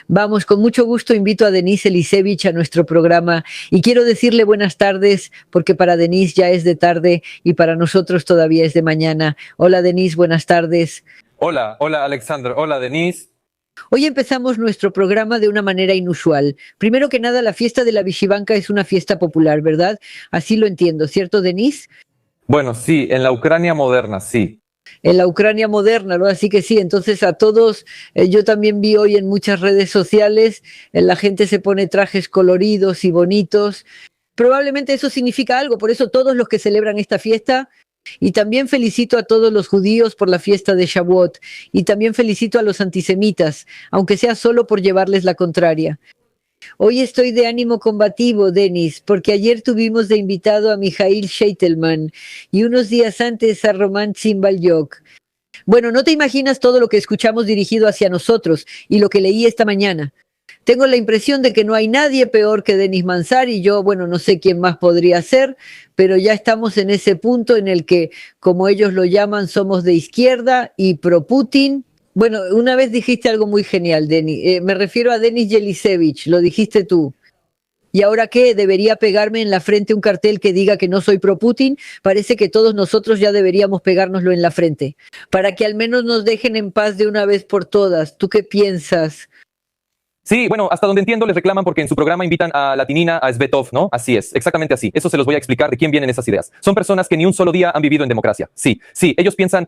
Vamos, con mucho gusto invito a Denise Elisevich a nuestro programa y quiero decirle buenas tardes porque para Denise ya es de tarde y para nosotros todavía es de mañana. Hola Denise, buenas tardes. Hola, hola Alexander, hola Denise. Hoy empezamos nuestro programa de una manera inusual. Primero que nada, la fiesta de la Vishivanka es una fiesta popular, ¿verdad? Así lo entiendo, ¿cierto, Denise? Bueno, sí, en la Ucrania moderna, sí. En la Ucrania moderna, ¿no? Así que sí, entonces a todos, yo también vi hoy en muchas redes sociales, la gente se pone trajes coloridos y bonitos. Probablemente eso significa algo, por eso todos los que celebran esta fiesta, y también felicito a todos los judíos por la fiesta de Shavuot, y también felicito a los antisemitas, aunque sea solo por llevarles la contraria. Hoy estoy de ánimo combativo, Denis, porque ayer tuvimos de invitado a Mijail Sheitelman y unos días antes a Roman Tsimbalyuk. Bueno, no te imaginas todo lo que escuchamos dirigido hacia nosotros y lo que leí esta mañana. Tengo la impresión de que no hay nadie peor que Denis Mansar y yo, bueno, no sé quién más podría ser, pero ya estamos en ese punto en el que, como ellos lo llaman, somos de izquierda y pro-Putin. Bueno, una vez dijiste algo muy genial, Denis. Me refiero a Denis Yelisevich, lo dijiste tú. ¿Y ahora qué? ¿Debería pegarme en la frente un cartel que diga que no soy pro-Putin? Parece que todos nosotros ya deberíamos pegárnoslo en la frente, para que al menos nos dejen en paz de una vez por todas. ¿Tú qué piensas? Sí, bueno, hasta donde entiendo les reclaman porque en su programa invitan a Latinina, a Svetov, ¿no? Así es, exactamente así. Eso se los voy a explicar de quién vienen esas ideas. Son personas que ni un solo día han vivido en democracia. Sí, sí, ellos piensan...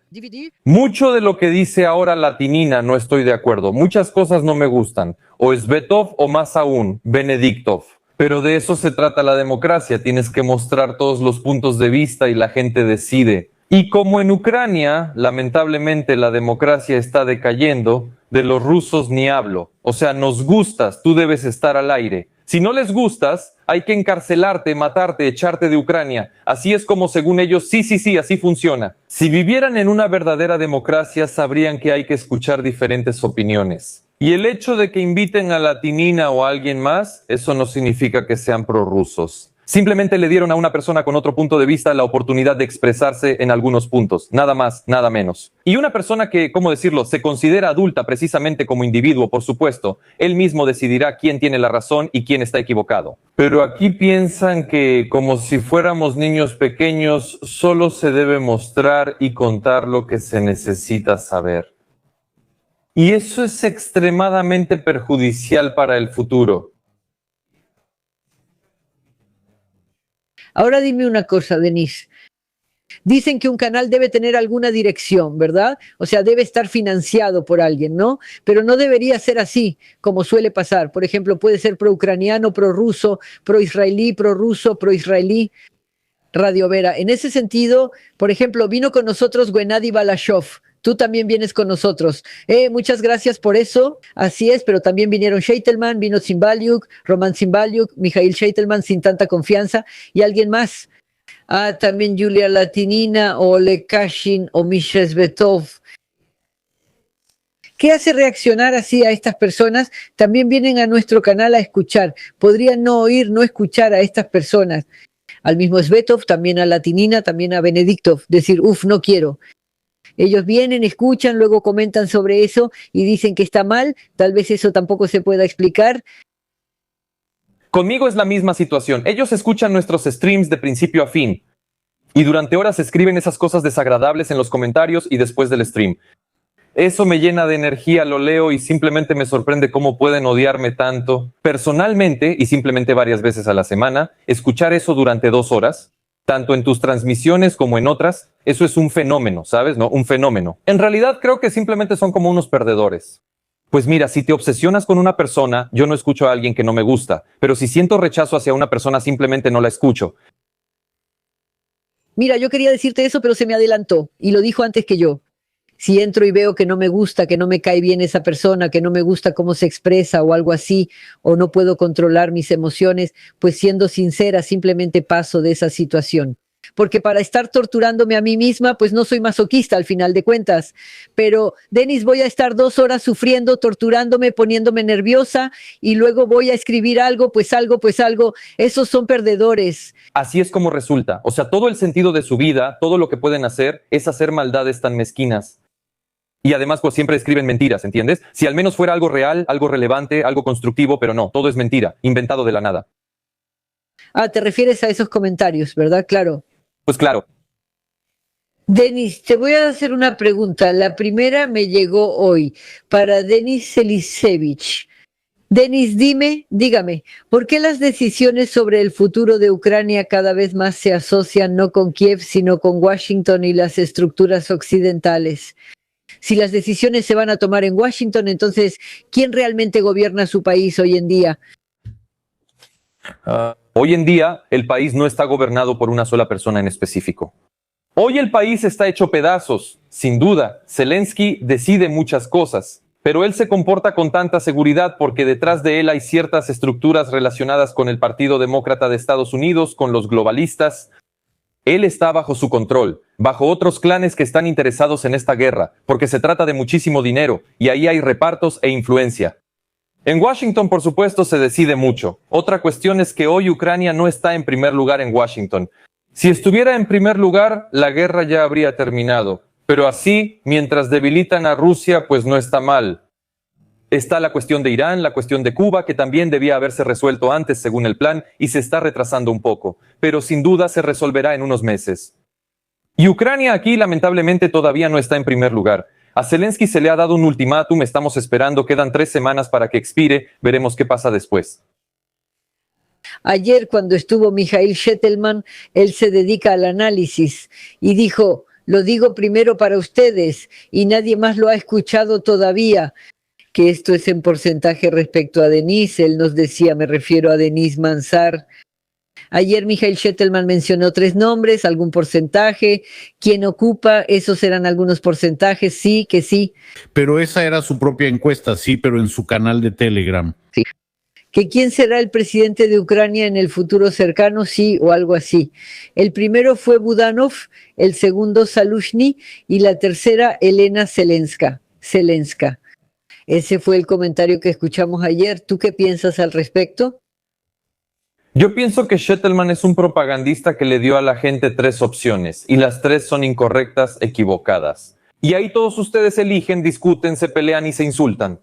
Mucho de lo que dice ahora Latinina no estoy de acuerdo. Muchas cosas no me gustan. O Svetov o más aún, Benediktov. Pero de eso se trata la democracia. Tienes que mostrar todos los puntos de vista y la gente decide. Y como en Ucrania, lamentablemente la democracia está decayendo, de los rusos ni hablo. O sea, nos gustas, tú debes estar al aire. Si no les gustas, hay que encarcelarte, matarte, echarte de Ucrania. Así es como según ellos, sí, así funciona. Si vivieran en una verdadera democracia, sabrían que hay que escuchar diferentes opiniones. Y el hecho de que inviten a Latinina o a alguien más, eso no significa que sean prorrusos. Simplemente le dieron a una persona con otro punto de vista la oportunidad de expresarse en algunos puntos, nada más, nada menos. Y una persona que, ¿cómo decirlo?, se considera adulta precisamente como individuo, por supuesto, él mismo decidirá quién tiene la razón y quién está equivocado. Pero aquí piensan que, como si fuéramos niños pequeños, solo se debe mostrar y contar lo que se necesita saber. Y eso es extremadamente perjudicial para el futuro. Ahora dime una cosa, Denise. Dicen que un canal debe tener alguna dirección, ¿verdad? O sea, debe estar financiado por alguien, ¿no? Pero no debería ser así, como suele pasar. Por ejemplo, puede ser pro-ucraniano, pro-ruso, pro-israelí, pro-ruso, pro-israelí. Radio Vera. En ese sentido, por ejemplo, vino con nosotros Gennady Balashov. Tú también vienes con nosotros. Muchas gracias por eso. Así es, pero también vinieron Sheitelman, vino Tsimbalyuk, Roman Tsimbalyuk, Mijail Sheitelman sin tanta confianza y alguien más. También Julia Latinina o Oleg Kashin o Misha Svetov. ¿Qué hace reaccionar así a estas personas? También vienen a nuestro canal a escuchar. Podrían no oír, no escuchar a estas personas. Al mismo Svetov, también a Latinina, también a Benediktov. Decir, no quiero. Ellos vienen, escuchan, luego comentan sobre eso y dicen que está mal. Tal vez eso tampoco se pueda explicar. Conmigo es la misma situación. Ellos escuchan nuestros streams de principio a fin. Y durante horas escriben esas cosas desagradables en los comentarios y después del stream. Eso me llena de energía, lo leo y simplemente me sorprende cómo pueden odiarme tanto. Personalmente, y simplemente varias veces a la semana, escuchar eso durante 2 horas, tanto en tus transmisiones como en otras, eso es un fenómeno, ¿sabes? ¿No? Un fenómeno. En realidad creo que simplemente son como unos perdedores. Pues mira, si te obsesionas con una persona, yo no escucho a alguien que no me gusta, pero si siento rechazo hacia una persona, simplemente no la escucho. Mira, yo quería decirte eso, pero se me adelantó y lo dijo antes que yo. Si entro y veo que no me gusta, que no me cae bien esa persona, que no me gusta cómo se expresa o algo así, o no puedo controlar mis emociones, pues siendo sincera, simplemente paso de esa situación. Porque para estar torturándome a mí misma, pues no soy masoquista al final de cuentas. Pero, Denis, voy a estar 2 horas sufriendo, torturándome, poniéndome nerviosa y luego voy a escribir algo. Esos son perdedores. Así es como resulta. O sea, todo el sentido de su vida, todo lo que pueden hacer es hacer maldades tan mezquinas. Y además, pues siempre escriben mentiras, ¿entiendes? Si al menos fuera algo real, algo relevante, algo constructivo, pero no, todo es mentira, inventado de la nada. Ah, te refieres a esos comentarios, ¿verdad? Claro. Pues claro. Denis, te voy a hacer una pregunta. La primera me llegó hoy para Denis Selisevich. Denis, dígame, ¿por qué las decisiones sobre el futuro de Ucrania cada vez más se asocian no con Kiev, sino con Washington y las estructuras occidentales? Si las decisiones se van a tomar en Washington, entonces, ¿quién realmente gobierna su país hoy en día? Hoy en día, el país no está gobernado por una sola persona en específico. Hoy el país está hecho pedazos, sin duda. Zelensky decide muchas cosas, pero él se comporta con tanta seguridad porque detrás de él hay ciertas estructuras relacionadas con el Partido Demócrata de Estados Unidos, con los globalistas. Él está bajo su control, bajo otros clanes que están interesados en esta guerra, porque se trata de muchísimo dinero, y ahí hay repartos e influencia. En Washington, por supuesto, se decide mucho. Otra cuestión es que hoy Ucrania no está en primer lugar en Washington. Si estuviera en primer lugar, la guerra ya habría terminado. Pero así, mientras debilitan a Rusia, pues no está mal. Está la cuestión de Irán, la cuestión de Cuba, que también debía haberse resuelto antes según el plan, y se está retrasando un poco. Pero sin duda se resolverá en unos meses. Y Ucrania aquí, lamentablemente, todavía no está en primer lugar. A Zelensky se le ha dado un ultimátum, estamos esperando, quedan 3 semanas para que expire, veremos qué pasa después. Ayer, cuando estuvo Mikhail Shetelman, él se dedica al análisis y dijo, lo digo primero para ustedes y nadie más lo ha escuchado todavía, que esto es en porcentaje respecto a Denis. Él nos decía, me refiero a Denis Mansar. Ayer Mikhail Shetelman mencionó 3 nombres, algún porcentaje, quién ocupa, esos eran algunos porcentajes, sí, que sí. Pero esa era su propia encuesta, sí, pero en su canal de Telegram. Sí. ¿Que quién será el presidente de Ucrania en el futuro cercano? Sí, o algo así. El primero fue Budanov, el segundo Zaluzhny y la tercera Elena Zelenska. Ese fue el comentario que escuchamos ayer. ¿Tú qué piensas al respecto? Yo pienso que Shetelman es un propagandista que le dio a la gente 3 opciones y las 3 son incorrectas, equivocadas. Y ahí todos ustedes eligen, discuten, se pelean y se insultan.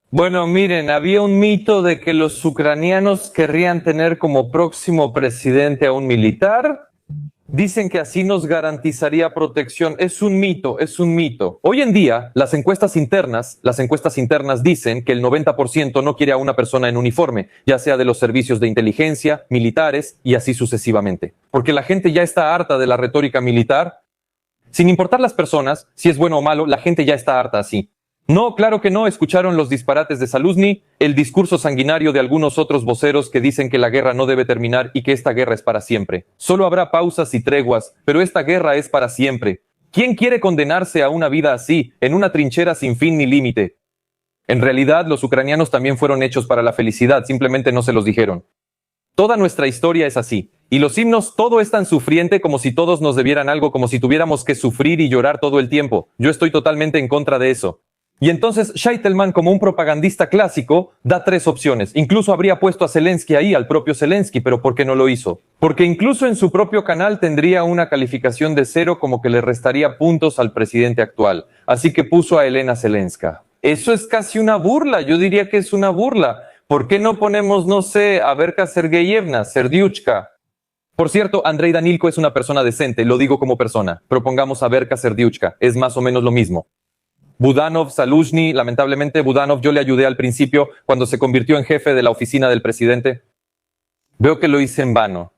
Bueno, miren, había un mito de que los ucranianos querrían tener como próximo presidente a un militar. Dicen que así nos garantizaría protección. Es un mito, es un mito. Hoy en día, las encuestas internas dicen que el 90% no quiere a una persona en uniforme, ya sea de los servicios de inteligencia, militares y así sucesivamente. Porque la gente ya está harta de la retórica militar. Sin importar las personas, si es bueno o malo, la gente ya está harta así. No, claro que no, escucharon los disparates de Zaluzhny, el discurso sanguinario de algunos otros voceros que dicen que la guerra no debe terminar y que esta guerra es para siempre. Solo habrá pausas y treguas, pero esta guerra es para siempre. ¿Quién quiere condenarse a una vida así, en una trinchera sin fin ni límite? En realidad, los ucranianos también fueron hechos para la felicidad, simplemente no se los dijeron. Toda nuestra historia es así. Y los himnos, todo es tan sufriente como si todos nos debieran algo, como si tuviéramos que sufrir y llorar todo el tiempo. Yo estoy totalmente en contra de eso. Y entonces Sheitelman, como un propagandista clásico, da 3 opciones. Incluso habría puesto a Zelensky ahí, al propio Zelensky, pero ¿por qué no lo hizo? Porque incluso en su propio canal tendría una calificación de 0, como que le restaría puntos al presidente actual. Así que puso a Elena Zelenska. Eso es casi una burla, yo diría que es una burla. ¿Por qué no ponemos, no sé, a Verka Sergeyevna, Serdiuchka? Por cierto, Andrei Danilko es una persona decente, lo digo como persona. Propongamos a Verka Serdiuchka, es más o menos lo mismo. Budanov, Zaluzhny, lamentablemente Budanov yo le ayudé al principio cuando se convirtió en jefe de la oficina del presidente. Veo que lo hice en vano.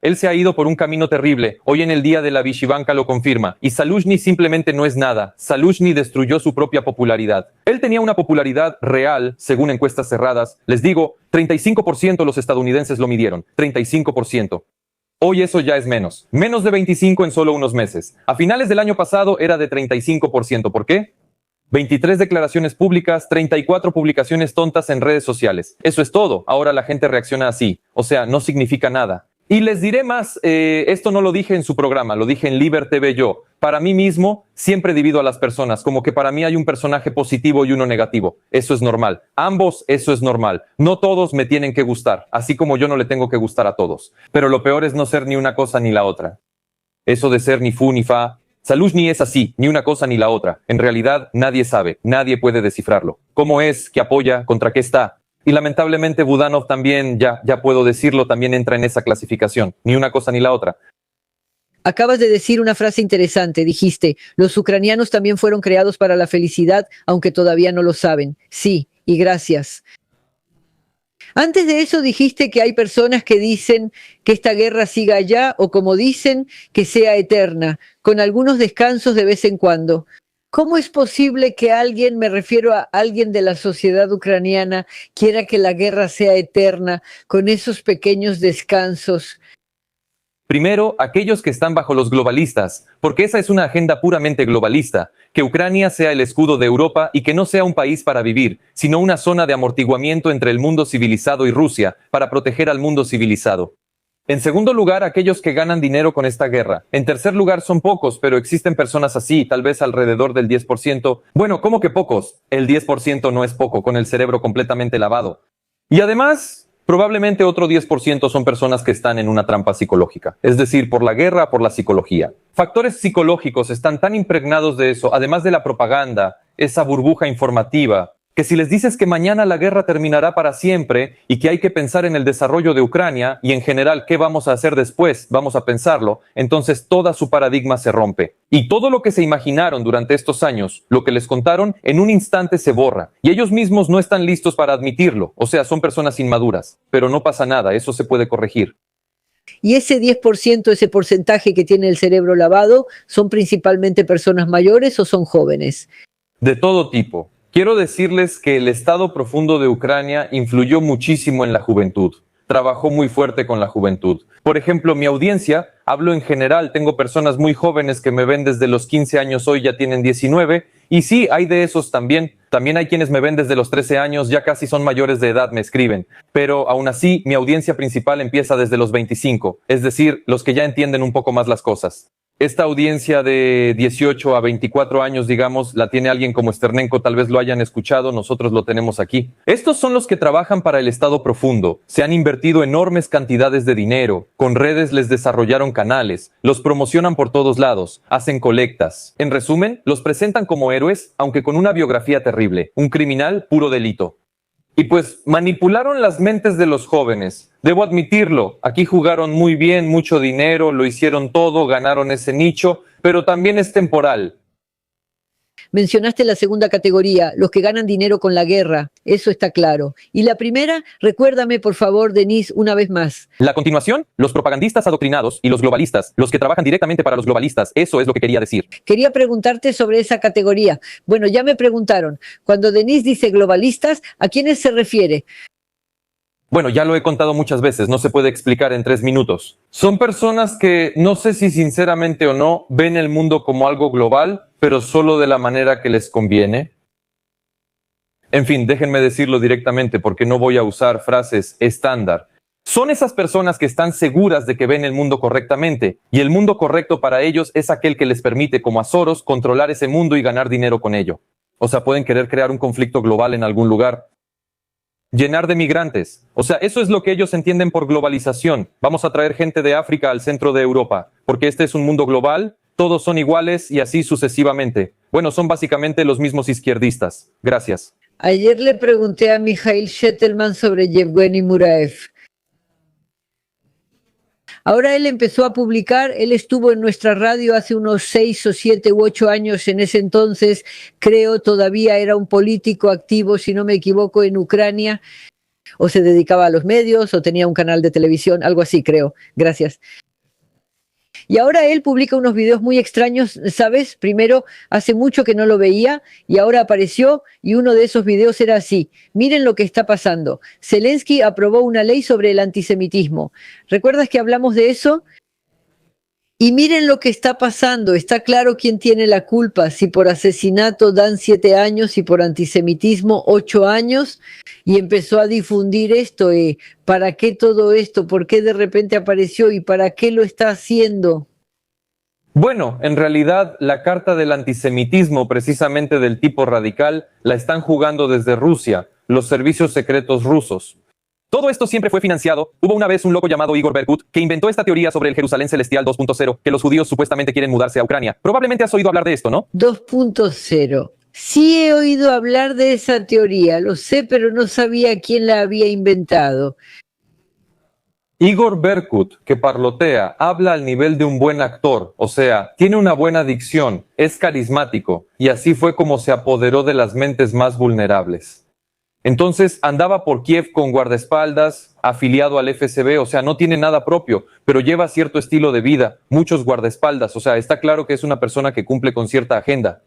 Él se ha ido por un camino terrible, hoy en el día de la Vishivanka lo confirma, y Zaluzhny simplemente no es nada. Zaluzhny destruyó su propia popularidad. Él tenía una popularidad real, según encuestas cerradas. Les digo, 35% los estadounidenses lo midieron, 35%. Hoy eso ya es menos de 25 en solo unos meses. A finales del año pasado era de 35%. ¿Por qué? 23 declaraciones públicas, 34 publicaciones tontas en redes sociales. Eso es todo. Ahora la gente reacciona así. O sea, no significa nada. Y les diré más, esto no lo dije en su programa, lo dije en Liber TV yo. Para mí mismo, siempre divido a las personas, como que para mí hay un personaje positivo y uno negativo. Eso es normal. Ambos, eso es normal. No todos me tienen que gustar, así como yo no le tengo que gustar a todos. Pero lo peor es no ser ni una cosa ni la otra. Eso de ser ni fu ni fa, Zaluzhny es así, ni una cosa ni la otra. En realidad, nadie sabe, nadie puede descifrarlo. ¿Cómo es? ¿Qué apoya? ¿Contra qué está? Y lamentablemente Budanov también, ya puedo decirlo, también entra en esa clasificación. Ni una cosa ni la otra. Acabas de decir una frase interesante, dijiste, los ucranianos también fueron creados para la felicidad, aunque todavía no lo saben. Sí, y gracias. Antes de eso dijiste que hay personas que dicen que esta guerra siga allá o como dicen, que sea eterna, con algunos descansos de vez en cuando. ¿Cómo es posible que alguien, me refiero a alguien de la sociedad ucraniana, quiera que la guerra sea eterna con esos pequeños descansos? Primero, aquellos que están bajo los globalistas, porque esa es una agenda puramente globalista, que Ucrania sea el escudo de Europa y que no sea un país para vivir, sino una zona de amortiguamiento entre el mundo civilizado y Rusia, para proteger al mundo civilizado. En segundo lugar, aquellos que ganan dinero con esta guerra. En tercer lugar, son pocos, pero existen personas así, tal vez alrededor del 10%. Bueno, ¿cómo que pocos? El 10% no es poco, con el cerebro completamente lavado. Y además, probablemente otro 10% son personas que están en una trampa psicológica, es decir, por la guerra, por la psicología. Factores psicológicos están tan impregnados de eso, además de la propaganda, esa burbuja informativa, que si les dices que mañana la guerra terminará para siempre y que hay que pensar en el desarrollo de Ucrania y en general qué vamos a hacer después, vamos a pensarlo, entonces toda su paradigma se rompe. Y todo lo que se imaginaron durante estos años, lo que les contaron, en un instante se borra. Y ellos mismos no están listos para admitirlo, o sea, son personas inmaduras. Pero no pasa nada, eso se puede corregir. Y ese 10%, ese porcentaje que tiene el cerebro lavado, ¿son principalmente personas mayores o son jóvenes? De todo tipo. Quiero decirles que el estado profundo de Ucrania influyó muchísimo en la juventud. Trabajó muy fuerte con la juventud. Por ejemplo, mi audiencia, hablo en general, tengo personas muy jóvenes que me ven desde los 15 años, hoy ya tienen 19, y sí, hay de esos también. También hay quienes me ven desde los 13 años, ya casi son mayores de edad, me escriben. Pero aún así, mi audiencia principal empieza desde los 25, es decir, los que ya entienden un poco más las cosas. Esta audiencia de 18 a 24 años, digamos, la tiene alguien como Sternenko, tal vez lo hayan escuchado, nosotros lo tenemos aquí. Estos son los que trabajan para el Estado profundo. Se han invertido enormes cantidades de dinero, con redes les desarrollaron canales, los promocionan por todos lados, hacen colectas. En resumen, los presentan como héroes, aunque con una biografía terrible, un criminal puro delito. Y pues manipularon las mentes de los jóvenes. Debo admitirlo, aquí jugaron muy bien, mucho dinero, lo hicieron todo, ganaron ese nicho, pero también es temporal. Mencionaste la segunda categoría, los que ganan dinero con la guerra, eso está claro. Y la primera, recuérdame por favor, Denise, una vez más. La continuación, los propagandistas adoctrinados y los globalistas, los que trabajan directamente para los globalistas, eso es lo que quería decir. Quería preguntarte sobre esa categoría. Bueno, ya me preguntaron, cuando Denise dice globalistas, ¿a quiénes se refiere? Bueno, ya lo he contado muchas veces, no se puede explicar en 3 minutos. Son personas que, no sé si sinceramente o no, ven el mundo como algo global, pero solo de la manera que les conviene. En fin, déjenme decirlo directamente porque no voy a usar frases estándar. Son esas personas que están seguras de que ven el mundo correctamente, y el mundo correcto para ellos es aquel que les permite, como a Soros, controlar ese mundo y ganar dinero con ello. O sea, pueden querer crear un conflicto global en algún lugar. Llenar de migrantes. O sea, eso es lo que ellos entienden por globalización. Vamos a traer gente de África al centro de Europa, porque este es un mundo global, todos son iguales y así sucesivamente. Bueno, son básicamente los mismos izquierdistas. Gracias. Ayer le pregunté a Mikhail Shetelman sobre Yevgeny Muraev. Ahora él empezó a publicar, él estuvo en nuestra radio hace unos 6 o 7 u 8 años, en ese entonces, creo, todavía era un político activo, si no me equivoco, en Ucrania, o se dedicaba a los medios, o tenía un canal de televisión, algo así, creo. Gracias. Y ahora él publica unos videos muy extraños, ¿sabes? Primero, hace mucho que no lo veía y ahora apareció y uno de esos videos era así. Miren lo que está pasando. Zelensky aprobó una ley sobre el antisemitismo. ¿Recuerdas que hablamos de eso? Y miren lo que está pasando. Está claro quién tiene la culpa. Si por asesinato dan 7 años y por antisemitismo 8 años. Y empezó a difundir esto. ¿Para qué todo esto? ¿Por qué de repente apareció? ¿Y para qué lo está haciendo? Bueno, en realidad la carta del antisemitismo, precisamente del tipo radical, la están jugando desde Rusia, los servicios secretos rusos. Todo esto siempre fue financiado. Hubo una vez un loco llamado Igor Berkut que inventó esta teoría sobre el Jerusalén Celestial 2.0, que los judíos supuestamente quieren mudarse a Ucrania. Probablemente has oído hablar de esto, ¿no? 2.0. Sí he oído hablar de esa teoría, lo sé, pero no sabía quién la había inventado. Igor Berkut, que parlotea, habla al nivel de un buen actor, o sea, tiene una buena dicción, es carismático, y así fue como se apoderó de las mentes más vulnerables. Entonces andaba por Kiev con guardaespaldas, afiliado al FSB, o sea, no tiene nada propio, pero lleva cierto estilo de vida, muchos guardaespaldas, o sea, está claro que es una persona que cumple con cierta agenda.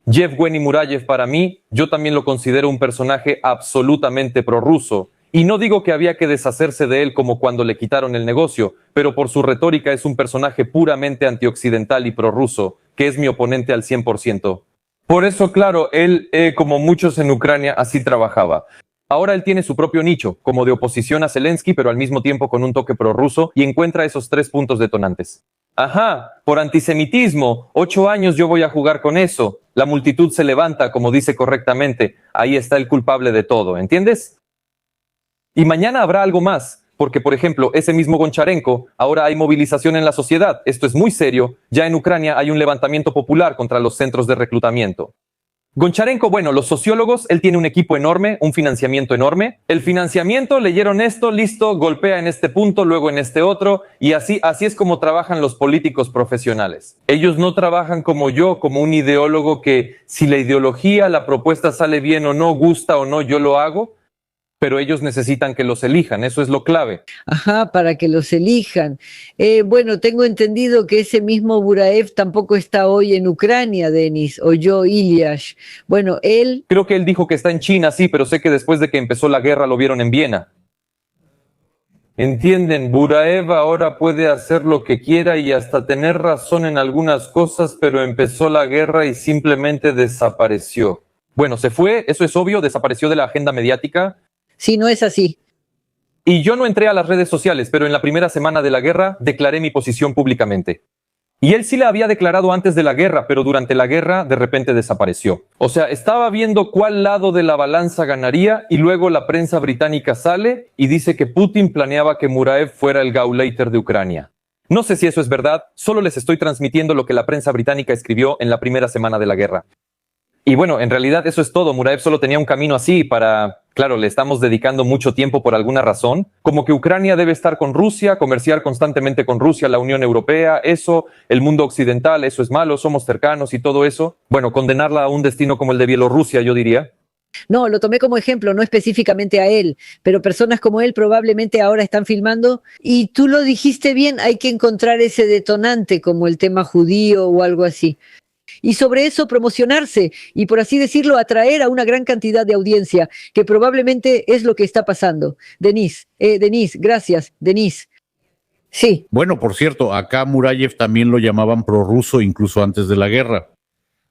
Yevgeny Murayev, para mí, yo también lo considero un personaje absolutamente prorruso. Y no digo que había que deshacerse de él como cuando le quitaron el negocio, pero por su retórica es un personaje puramente antioccidental y prorruso, que es mi oponente al 100%. Por eso, claro, él, como muchos en Ucrania, así trabajaba. Ahora él tiene su propio nicho, como de oposición a Zelensky, pero al mismo tiempo con un toque prorruso, y encuentra esos 3 puntos detonantes. Ajá, por antisemitismo, 8 años yo voy a jugar con eso. La multitud se levanta, como dice correctamente. Ahí está el culpable de todo, ¿entiendes? Y mañana habrá algo más, porque por ejemplo, ese mismo Goncharenko, ahora hay movilización en la sociedad. Esto es muy serio. Ya en Ucrania hay un levantamiento popular contra los centros de reclutamiento. Goncharenko, bueno, los sociólogos, él tiene un equipo enorme, un financiamiento enorme. El financiamiento, leyeron esto, listo, golpea en este punto, luego en este otro, y así es como trabajan los políticos profesionales. Ellos no trabajan como yo, como un ideólogo que si la ideología, la propuesta sale bien o no, gusta o no, yo lo hago. Pero ellos necesitan que los elijan, eso es lo clave. Ajá, para que los elijan. Bueno, tengo entendido que ese mismo Buraev tampoco está hoy en Ucrania, Denis, o yo, Iliash. Bueno, él... Creo que él dijo que está en China, sí, pero sé que después de que empezó la guerra lo vieron en Viena. ¿Entienden? Buraev ahora puede hacer lo que quiera y hasta tener razón en algunas cosas, pero empezó la guerra y simplemente desapareció. Bueno, se fue, eso es obvio, desapareció de la agenda mediática. Sí, no es así. Y yo no entré a las redes sociales, pero en la primera semana de la guerra declaré mi posición públicamente. Y él sí la había declarado antes de la guerra, pero durante la guerra de repente desapareció. O sea, estaba viendo cuál lado de la balanza ganaría y luego la prensa británica sale y dice que Putin planeaba que Muraev fuera el Gauleiter de Ucrania. No sé si eso es verdad, solo les estoy transmitiendo lo que la prensa británica escribió en la primera semana de la guerra. Y bueno, en realidad eso es todo. Muraev solo tenía un camino así para... Claro, le estamos dedicando mucho tiempo por alguna razón, como que Ucrania debe estar con Rusia, comerciar constantemente con Rusia, la Unión Europea, eso, el mundo occidental, eso es malo, somos cercanos y todo eso. Bueno, condenarla a un destino como el de Bielorrusia, yo diría. No, lo tomé como ejemplo, no específicamente a él, pero personas como él probablemente ahora están filmando y tú lo dijiste bien, hay que encontrar ese detonante como el tema judío o algo así. Y sobre eso promocionarse y, por así decirlo, atraer a una gran cantidad de audiencia, que probablemente es lo que está pasando. Denis, gracias, Denis. Sí. Bueno, por cierto, acá Murayev también lo llamaban prorruso incluso antes de la guerra.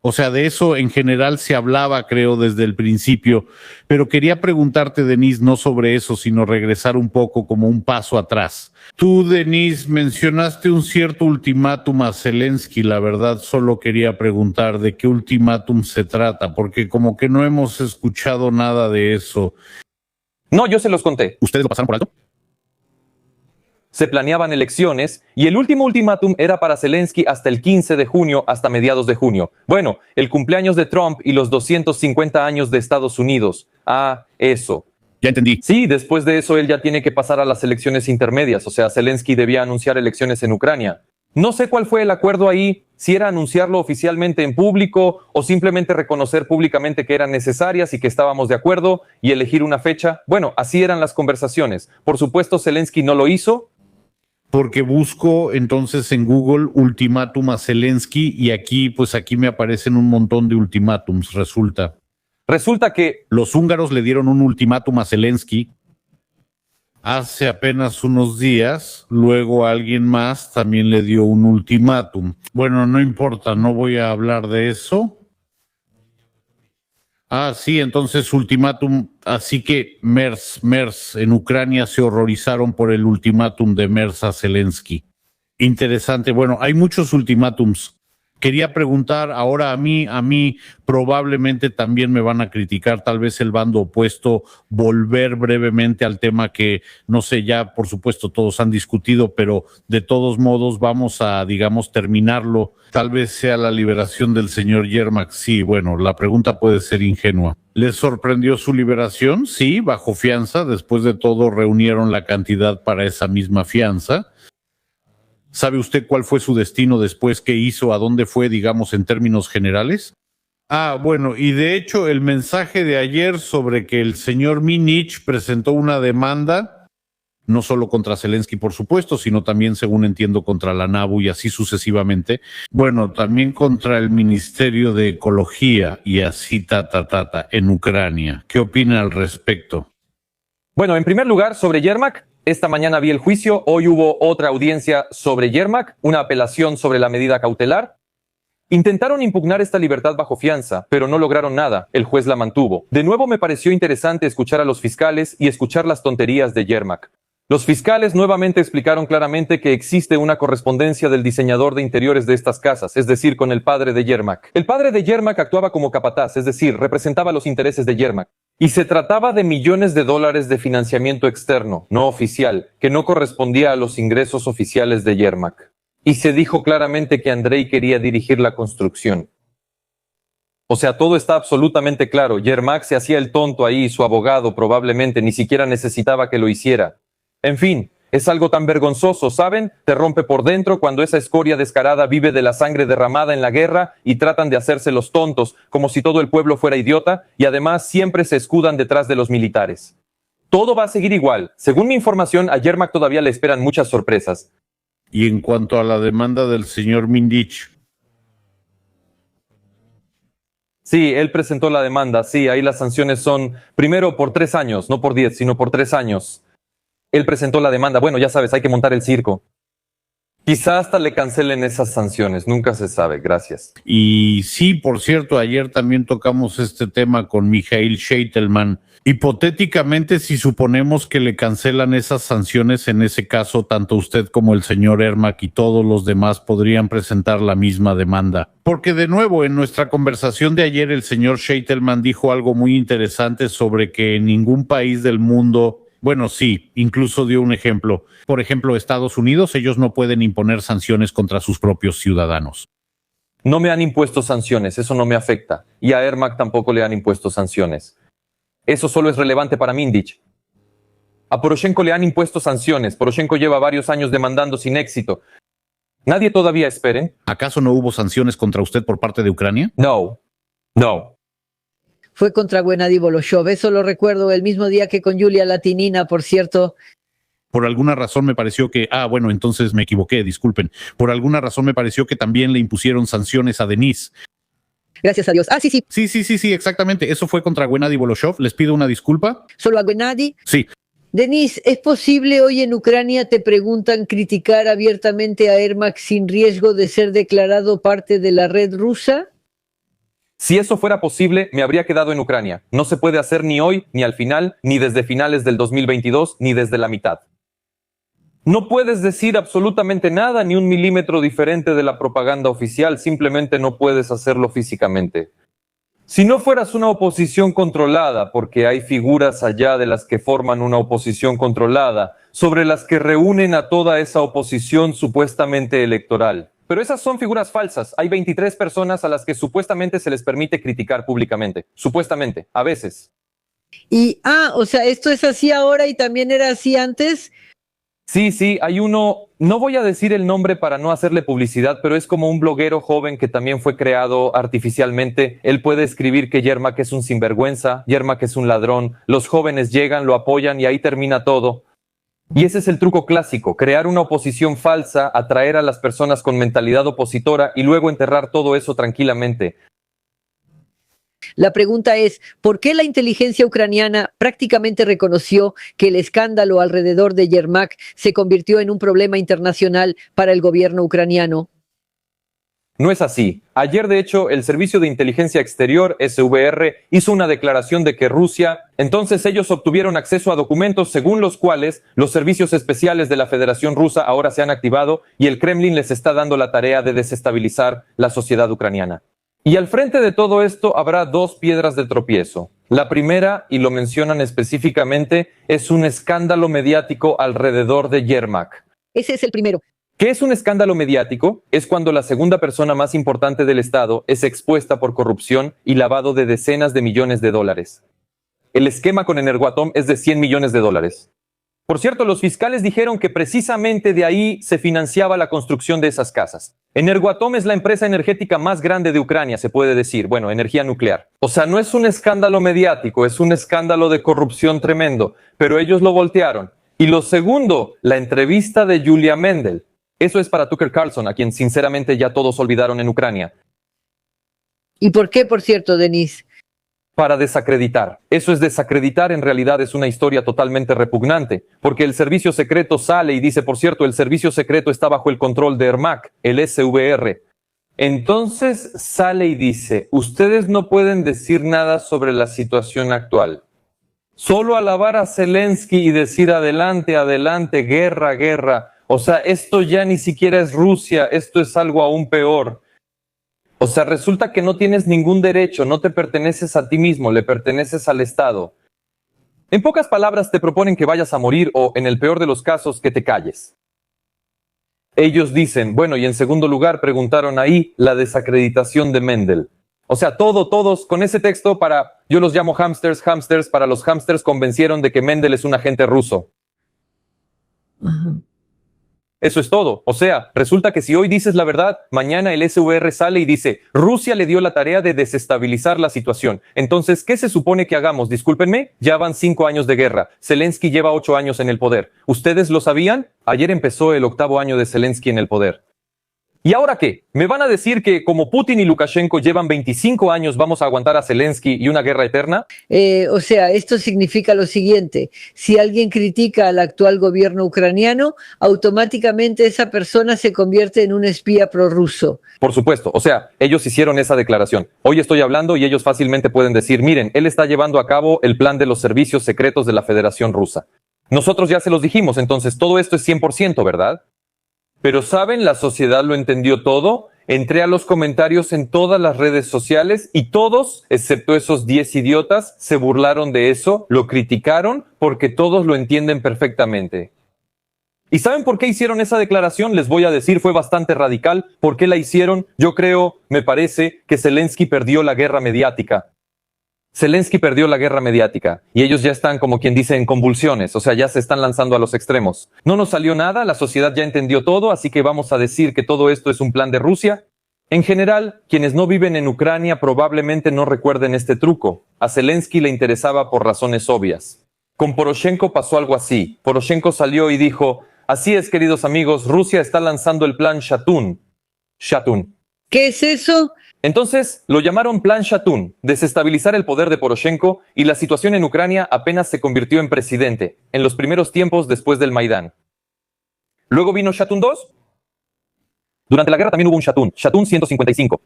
O sea, de eso en general se hablaba, creo, desde el principio. Pero quería preguntarte, Denis, no sobre eso, sino regresar un poco como un paso atrás. Tú, Denis, mencionaste un cierto ultimátum a Zelensky. La verdad, solo quería preguntar de qué ultimátum se trata, porque como que no hemos escuchado nada de eso. No, yo se los conté. ¿Ustedes lo pasaron por alto? Se planeaban elecciones y el último ultimátum era para Zelensky hasta el 15 de junio, hasta mediados de junio. Bueno, el cumpleaños de Trump y los 250 años de Estados Unidos. Ah, eso. Ya entendí. Sí, después de eso él ya tiene que pasar a las elecciones intermedias, o sea, Zelensky debía anunciar elecciones en Ucrania. No sé cuál fue el acuerdo ahí, si era anunciarlo oficialmente en público o simplemente reconocer públicamente que eran necesarias y que estábamos de acuerdo y elegir una fecha. Bueno, así eran las conversaciones. Por supuesto, Zelensky no lo hizo. Porque busco entonces en Google ultimátum a Zelensky y aquí me aparecen un montón de ultimátums, Resulta que los húngaros le dieron un ultimátum a Zelensky hace apenas unos días, luego alguien más también le dio un ultimátum. Bueno, no importa, no voy a hablar de eso. Ah, sí, entonces ultimátum, así que MERS, en Ucrania se horrorizaron por el ultimátum de MERS a Zelensky. Interesante, bueno, hay muchos ultimátums. Quería preguntar ahora a mí probablemente también me van a criticar, tal vez el bando opuesto, volver brevemente al tema que, no sé, ya por supuesto todos han discutido, pero de todos modos vamos a, digamos, terminarlo. Tal vez sea la liberación del señor Yermak. Sí, bueno, la pregunta puede ser ingenua. ¿Les sorprendió su liberación? Sí, bajo fianza. Después de todo, reunieron la cantidad para esa misma fianza. ¿Sabe usted cuál fue su destino después? ¿Qué hizo? ¿A dónde fue, digamos, en términos generales? Bueno, y de hecho el mensaje de ayer sobre que el señor Minich presentó una demanda, no solo contra Zelensky, por supuesto, sino también, según entiendo, contra la NABU y así sucesivamente. Bueno, también contra el Ministerio de Ecología y así en Ucrania. ¿Qué opina al respecto? Bueno, en primer lugar, sobre Yermak, esta mañana vi el juicio, hoy hubo otra audiencia sobre Yermak, una apelación sobre la medida cautelar. Intentaron impugnar esta libertad bajo fianza, pero no lograron nada, el juez la mantuvo. De nuevo me pareció interesante escuchar a los fiscales y escuchar las tonterías de Yermak. Los fiscales nuevamente explicaron claramente que existe una correspondencia del diseñador de interiores de estas casas, es decir, con el padre de Yermak. El padre de Yermak actuaba como capataz, es decir, representaba los intereses de Yermak. Y se trataba de millones de dólares de financiamiento externo, no oficial, que no correspondía a los ingresos oficiales de Yermak. Y se dijo claramente que Andrei quería dirigir la construcción. O sea, todo está absolutamente claro. Yermak se hacía el tonto ahí, su abogado probablemente ni siquiera necesitaba que lo hiciera. En fin, es algo tan vergonzoso, ¿saben? Te rompe por dentro cuando esa escoria descarada vive de la sangre derramada en la guerra y tratan de hacerse los tontos, como si todo el pueblo fuera idiota, y además siempre se escudan detrás de los militares. Todo va a seguir igual. Según mi información, a Yermak todavía le esperan muchas sorpresas. Y en cuanto a la demanda del señor Mindich. Sí, él presentó la demanda. Sí, ahí las sanciones son primero por 3 años, no por 10, sino por 3 años. Él presentó la demanda. Bueno, ya sabes, hay que montar el circo. Quizá hasta le cancelen esas sanciones, nunca se sabe. Gracias. Y sí, por cierto, ayer también tocamos este tema con Mikhail Sheitelman. Hipotéticamente, si suponemos que le cancelan esas sanciones, en ese caso, tanto usted como el señor Yermak y todos los demás podrían presentar la misma demanda. Porque de nuevo, en nuestra conversación de ayer, el señor Sheitelman dijo algo muy interesante sobre que en ningún país del mundo, bueno, sí, incluso dio un ejemplo. Por ejemplo, Estados Unidos, ellos no pueden imponer sanciones contra sus propios ciudadanos. No me han impuesto sanciones, eso no me afecta. Y a Yermak tampoco le han impuesto sanciones. Eso solo es relevante para Mindich. A Poroshenko le han impuesto sanciones. Poroshenko lleva varios años demandando sin éxito. ¿Nadie todavía esperen? ¿Acaso no hubo sanciones contra usted por parte de Ucrania? No. Fue contra Gennady Voloshov. Eso lo recuerdo el mismo día que con Yulia Latinina, por cierto. Por alguna razón me pareció que, bueno, entonces me equivoqué, disculpen. Por alguna razón me pareció que también le impusieron sanciones a Denis. Gracias a Dios. Sí. Sí, exactamente. Eso fue contra Gennady Voloshov. Les pido una disculpa. ¿Solo a Gennady? Sí. Denis, ¿es posible hoy en Ucrania, te preguntan, criticar abiertamente a Yermak sin riesgo de ser declarado parte de la red rusa? Si eso fuera posible, me habría quedado en Ucrania. No se puede hacer ni hoy, ni al final, ni desde finales del 2022, ni desde la mitad. No puedes decir absolutamente nada, ni un milímetro diferente de la propaganda oficial, simplemente no puedes hacerlo físicamente. Si no fueras una oposición controlada, porque hay figuras allá de las que forman una oposición controlada, sobre las que reúnen a toda esa oposición supuestamente electoral. Pero esas son figuras falsas. Hay 23 personas a las que supuestamente se les permite criticar públicamente. Supuestamente, a veces. Y, o sea, esto es así ahora y también era así antes. Sí, hay uno, no voy a decir el nombre para no hacerle publicidad, pero es como un bloguero joven que también fue creado artificialmente. Él puede escribir que Yermak es un sinvergüenza, Yermak es un ladrón, los jóvenes llegan, lo apoyan y ahí termina todo. Y ese es el truco clásico, crear una oposición falsa, atraer a las personas con mentalidad opositora y luego enterrar todo eso tranquilamente. La pregunta es, ¿por qué la inteligencia ucraniana prácticamente reconoció que el escándalo alrededor de Yermak se convirtió en un problema internacional para el gobierno ucraniano? No es así. Ayer, de hecho, el Servicio de Inteligencia Exterior, SVR, hizo una declaración de que Rusia, entonces ellos obtuvieron acceso a documentos según los cuales los servicios especiales de la Federación Rusa ahora se han activado y el Kremlin les está dando la tarea de desestabilizar la sociedad ucraniana. Y al frente de todo esto habrá dos piedras de tropiezo. La primera, y lo mencionan específicamente, es un escándalo mediático alrededor de Yermak. Ese es el primero. ¿Qué es un escándalo mediático? Es cuando la segunda persona más importante del Estado es expuesta por corrupción y lavado de decenas de millones de dólares. El esquema con Energoatom es de 100 millones de dólares. Por cierto, los fiscales dijeron que precisamente de ahí se financiaba la construcción de esas casas. Energoatom es la empresa energética más grande de Ucrania, se puede decir. Bueno, energía nuclear. O sea, no es un escándalo mediático, es un escándalo de corrupción tremendo, pero ellos lo voltearon. Y lo segundo, la entrevista de Julia Mendel. Eso es para Tucker Carlson, a quien sinceramente ya todos olvidaron en Ucrania. ¿Y por qué, por cierto, Denise? Para desacreditar. Eso es desacreditar, en realidad es una historia totalmente repugnante, porque el servicio secreto sale y dice, por cierto, el servicio secreto está bajo el control de Ermak, el SVR. Entonces sale y dice, ustedes no pueden decir nada sobre la situación actual. Solo alabar a Zelensky y decir adelante, adelante, guerra, guerra. O sea, esto ya ni siquiera es Rusia, esto es algo aún peor. O sea, resulta que no tienes ningún derecho, no te perteneces a ti mismo, le perteneces al Estado. En pocas palabras, te proponen que vayas a morir o, en el peor de los casos, que te calles. Ellos dicen, bueno, y en segundo lugar preguntaron ahí la desacreditación de Mendel. O sea, todos con ese texto yo los llamo hamsters, para los hamsters convencieron de que Mendel es un agente ruso. Eso es todo. O sea, resulta que si hoy dices la verdad, mañana el SVR sale y dice, Rusia le dio la tarea de desestabilizar la situación. Entonces, ¿qué se supone que hagamos? Discúlpenme, ya van 5 años de guerra. Zelensky lleva 8 años en el poder. ¿Ustedes lo sabían? Ayer empezó el 8º año de Zelensky en el poder. ¿Y ahora qué? ¿Me van a decir que como Putin y Lukashenko llevan 25 años vamos a aguantar a Zelensky y una guerra eterna? O sea, esto significa lo siguiente. Si alguien critica al actual gobierno ucraniano, automáticamente esa persona se convierte en un espía prorruso. Por supuesto. O sea, ellos hicieron esa declaración. Hoy estoy hablando y ellos fácilmente pueden decir, miren, él está llevando a cabo el plan de los servicios secretos de la Federación Rusa. Nosotros ya se los dijimos, entonces todo esto es 100%, ¿verdad? Pero ¿saben? La sociedad lo entendió todo. Entré a los comentarios en todas las redes sociales y todos, excepto esos 10 idiotas, se burlaron de eso, lo criticaron porque todos lo entienden perfectamente. ¿Y saben por qué hicieron esa declaración? Les voy a decir, fue bastante radical. ¿Por qué la hicieron? Yo creo, me parece, que Zelensky perdió la guerra mediática. Zelensky perdió la guerra mediática y ellos ya están, como quien dice, en convulsiones, o sea, ya se están lanzando a los extremos. No nos salió nada, la sociedad ya entendió todo, así que vamos a decir que todo esto es un plan de Rusia. En general, quienes no viven en Ucrania probablemente no recuerden este truco. A Zelensky le interesaba por razones obvias. Con Poroshenko pasó algo así. Poroshenko salió y dijo, así es, queridos amigos, Rusia está lanzando el plan Shatun. Shatun. ¿Qué es eso? Entonces lo llamaron Plan Shatun, desestabilizar el poder de Poroshenko, y la situación en Ucrania apenas se convirtió en presidente, en los primeros tiempos después del Maidán. Luego vino Shatun II. Durante la guerra también hubo un Shatun, Shatun 155.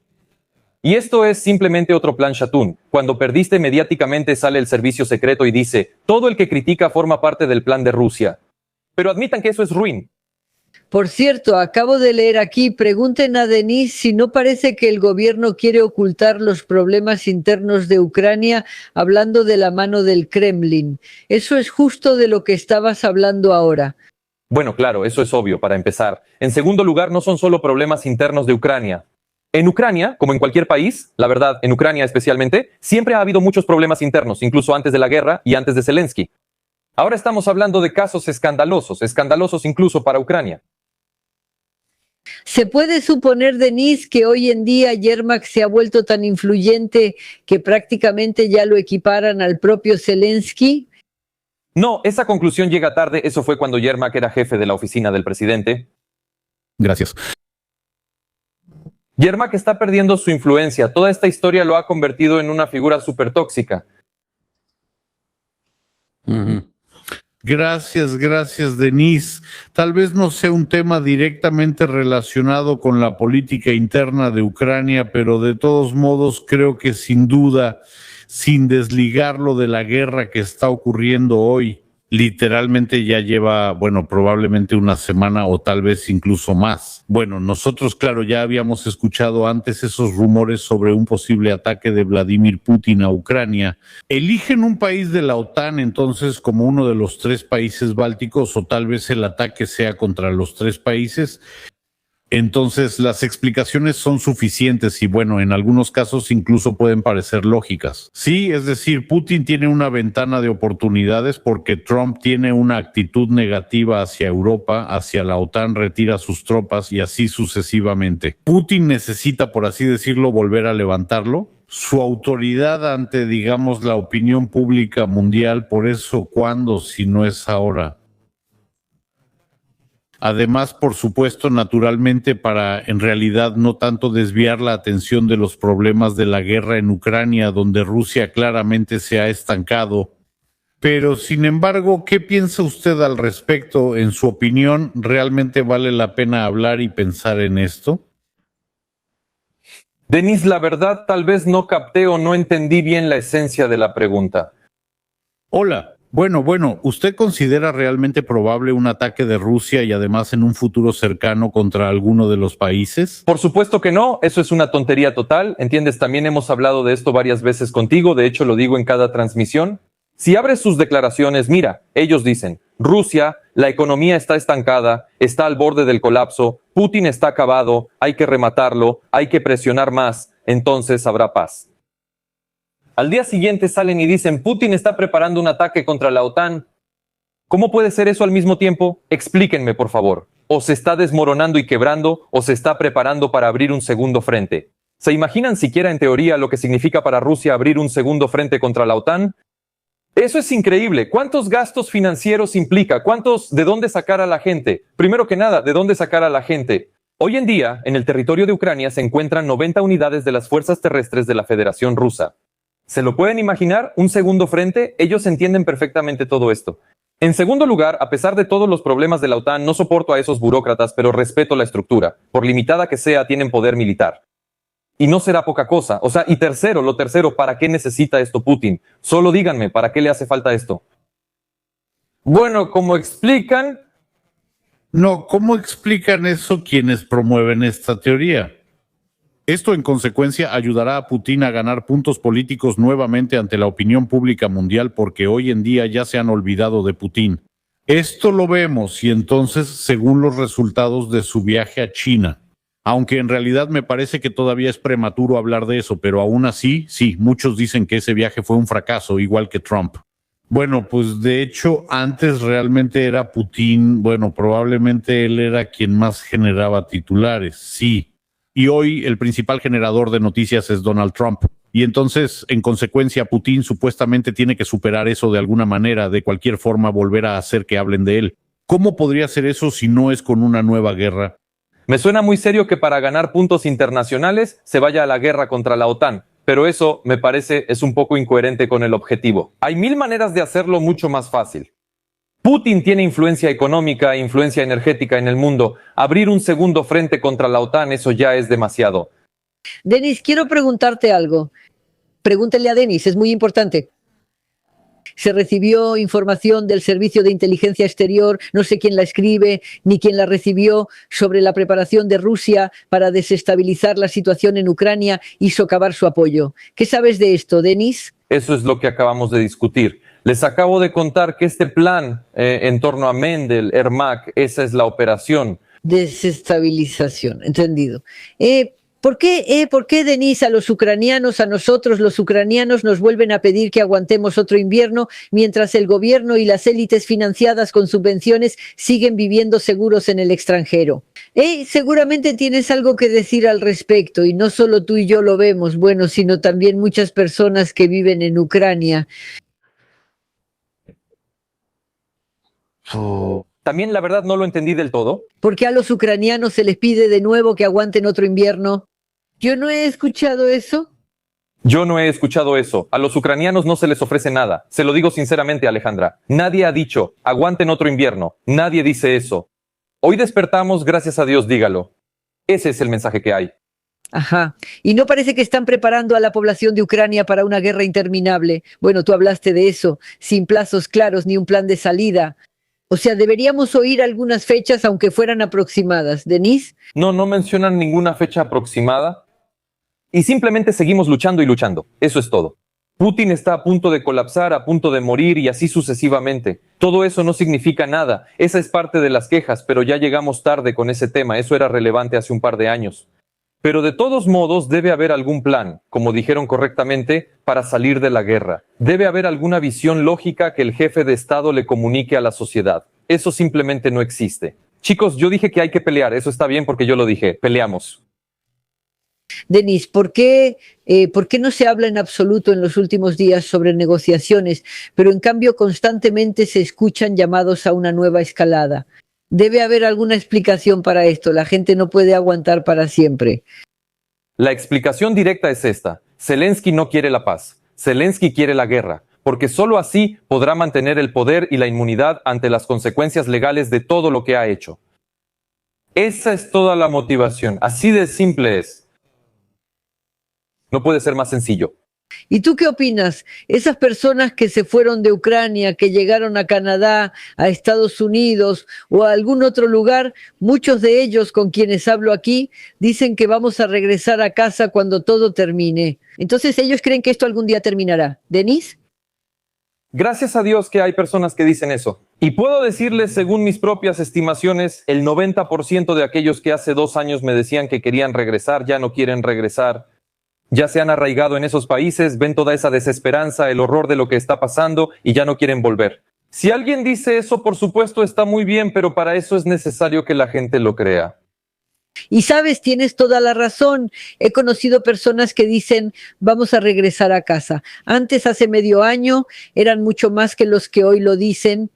Y esto es simplemente otro plan Shatun. Cuando perdiste mediáticamente sale el servicio secreto y dice, todo el que critica forma parte del plan de Rusia. Pero admitan que eso es ruin. Por cierto, acabo de leer aquí, pregunten a Denise si no parece que el gobierno quiere ocultar los problemas internos de Ucrania hablando de la mano del Kremlin. Eso es justo de lo que estabas hablando ahora. Bueno, claro, eso es obvio para empezar. En segundo lugar, no son solo problemas internos de Ucrania. En Ucrania, como en cualquier país, la verdad, en Ucrania especialmente, siempre ha habido muchos problemas internos, incluso antes de la guerra y antes de Zelensky. Ahora estamos hablando de casos escandalosos incluso para Ucrania. ¿Se puede suponer, Denise, que hoy en día Yermak se ha vuelto tan influyente que prácticamente ya lo equiparan al propio Zelensky? No, esa conclusión llega tarde. Eso fue cuando Yermak era jefe de la oficina del presidente. Gracias. Yermak está perdiendo su influencia. Toda esta historia lo ha convertido en una figura súper tóxica. Gracias, Denise. Tal vez no sea un tema directamente relacionado con la política interna de Ucrania, pero de todos modos creo que sin duda, sin desligarlo de la guerra que está ocurriendo hoy, literalmente ya lleva, bueno, probablemente una semana o tal vez incluso más. Bueno, nosotros, claro, ya habíamos escuchado antes esos rumores sobre un posible ataque de Vladimir Putin a Ucrania. ¿Eligen un país de la OTAN entonces como uno de los 3 países bálticos o tal vez el ataque sea contra los 3 países? Entonces las explicaciones son suficientes y bueno, en algunos casos incluso pueden parecer lógicas. Sí, es decir, Putin tiene una ventana de oportunidades porque Trump tiene una actitud negativa hacia Europa, hacia la OTAN, retira sus tropas y así sucesivamente. Putin necesita, por así decirlo, volver a levantarlo. Su autoridad ante, digamos, la opinión pública mundial, por eso, ¿cuándo si no es ahora? Además, por supuesto, naturalmente, para en realidad no tanto desviar la atención de los problemas de la guerra en Ucrania, donde Rusia claramente se ha estancado. Pero, sin embargo, ¿qué piensa usted al respecto? En su opinión, ¿realmente vale la pena hablar y pensar en esto? Denis, la verdad, tal vez no capté o no entendí bien la esencia de la pregunta. Hola. Bueno, ¿usted considera realmente probable un ataque de Rusia y además en un futuro cercano contra alguno de los países? Por supuesto que no, eso es una tontería total, ¿entiendes? También hemos hablado de esto varias veces contigo, de hecho lo digo en cada transmisión. Si abres sus declaraciones, mira, ellos dicen, Rusia, la economía está estancada, está al borde del colapso, Putin está acabado, hay que rematarlo, hay que presionar más, entonces habrá paz. Al día siguiente salen y dicen, Putin está preparando un ataque contra la OTAN. ¿Cómo puede ser eso al mismo tiempo? Explíquenme, por favor. O se está desmoronando y quebrando, o se está preparando para abrir un segundo frente. ¿Se imaginan siquiera en teoría lo que significa para Rusia abrir un segundo frente contra la OTAN? Eso es increíble. ¿Cuántos gastos financieros implica? ¿De dónde sacar a la gente? Primero que nada, ¿de dónde sacar a la gente? Hoy en día, en el territorio de Ucrania se encuentran 90 unidades de las fuerzas terrestres de la Federación Rusa. ¿Se lo pueden imaginar? ¿Un segundo frente? Ellos entienden perfectamente todo esto. En segundo lugar, a pesar de todos los problemas de la OTAN, no soporto a esos burócratas, pero respeto la estructura. Por limitada que sea, tienen poder militar. Y no será poca cosa. Y lo tercero, ¿para qué necesita esto Putin? Solo díganme, ¿para qué le hace falta esto? Bueno, como explican... No, ¿cómo explican eso quienes promueven esta teoría? Esto, en consecuencia, ayudará a Putin a ganar puntos políticos nuevamente ante la opinión pública mundial porque hoy en día ya se han olvidado de Putin. Esto lo vemos y entonces, según los resultados de su viaje a China, aunque en realidad me parece que todavía es prematuro hablar de eso, pero aún así, sí, muchos dicen que ese viaje fue un fracaso, igual que Trump. Bueno, pues de hecho antes realmente era Putin, bueno, probablemente él era quien más generaba titulares, sí. Y hoy el principal generador de noticias es Donald Trump. Y entonces, en consecuencia, Putin supuestamente tiene que superar eso de alguna manera, de cualquier forma volver a hacer que hablen de él. ¿Cómo podría ser eso si no es con una nueva guerra? Me suena muy serio que para ganar puntos internacionales se vaya a la guerra contra la OTAN, pero eso, me parece, es un poco incoherente con el objetivo. Hay 1000 maneras de hacerlo mucho más fácil. Putin tiene influencia económica e influencia energética en el mundo. Abrir un segundo frente contra la OTAN, eso ya es demasiado. Denis, quiero preguntarte algo. Pregúntele a Denis, es muy importante. Se recibió información del Servicio de Inteligencia Exterior, no sé quién la escribe ni quién la recibió, sobre la preparación de Rusia para desestabilizar la situación en Ucrania y socavar su apoyo. ¿Qué sabes de esto, Denis? Eso es lo que acabamos de discutir. Les acabo de contar que este plan en torno a Mendel, Ermak, esa es la operación. Desestabilización, entendido. ¿Por qué, Denis, a nosotros los ucranianos, nos vuelven a pedir que aguantemos otro invierno mientras el gobierno y las élites financiadas con subvenciones siguen viviendo seguros en el extranjero? Seguramente tienes algo que decir al respecto y no solo tú y yo lo vemos, bueno, sino también muchas personas que viven en Ucrania. También la verdad no lo entendí del todo. ¿Por qué a los ucranianos se les pide de nuevo que aguanten otro invierno? Yo no he escuchado eso. Yo no he escuchado eso. A los ucranianos no se les ofrece nada. Se lo digo sinceramente, Alejandra. Nadie ha dicho, aguanten otro invierno. Nadie dice eso. Hoy despertamos, gracias a Dios, dígalo. Ese es el mensaje que hay. Ajá. Y no parece que están preparando a la población de Ucrania para una guerra interminable. Bueno, tú hablaste de eso, sin plazos claros ni un plan de salida. O sea, deberíamos oír algunas fechas, aunque fueran aproximadas. ¿Denise? No, no mencionan ninguna fecha aproximada. Y simplemente seguimos luchando y luchando. Eso es todo. Putin está a punto de colapsar, a punto de morir y así sucesivamente. Todo eso no significa nada. Esa es parte de las quejas, pero ya llegamos tarde con ese tema. Eso era relevante hace un par de años. Pero de todos modos debe haber algún plan, como dijeron correctamente, para salir de la guerra. Debe haber alguna visión lógica que el jefe de Estado le comunique a la sociedad. Eso simplemente no existe. Chicos, yo dije que hay que pelear. Eso está bien porque yo lo dije. Peleamos. Denise, ¿por qué no se habla en absoluto en los últimos días sobre negociaciones, pero en cambio constantemente se escuchan llamados a una nueva escalada? Debe haber alguna explicación para esto. La gente no puede aguantar para siempre. La explicación directa es esta. Zelensky no quiere la paz. Zelensky quiere la guerra, porque solo así podrá mantener el poder y la inmunidad ante las consecuencias legales de todo lo que ha hecho. Esa es toda la motivación. Así de simple es. No puede ser más sencillo. ¿Y tú qué opinas? Esas personas que se fueron de Ucrania, que llegaron a Canadá, a Estados Unidos o a algún otro lugar, muchos de ellos con quienes hablo aquí dicen que vamos a regresar a casa cuando todo termine. Entonces ellos creen que esto algún día terminará. ¿Denise? Gracias a Dios que hay personas que dicen eso. Y puedo decirles, según mis propias estimaciones, el 90% de aquellos que hace 2 años me decían que querían regresar, ya no quieren regresar. Ya se han arraigado en esos países, ven toda esa desesperanza, el horror de lo que está pasando y ya no quieren volver. Si alguien dice eso, por supuesto está muy bien, pero para eso es necesario que la gente lo crea. Y sabes, tienes toda la razón. He conocido personas que dicen, vamos a regresar a casa. Antes, hace medio año, eran mucho más que los que hoy lo dicen.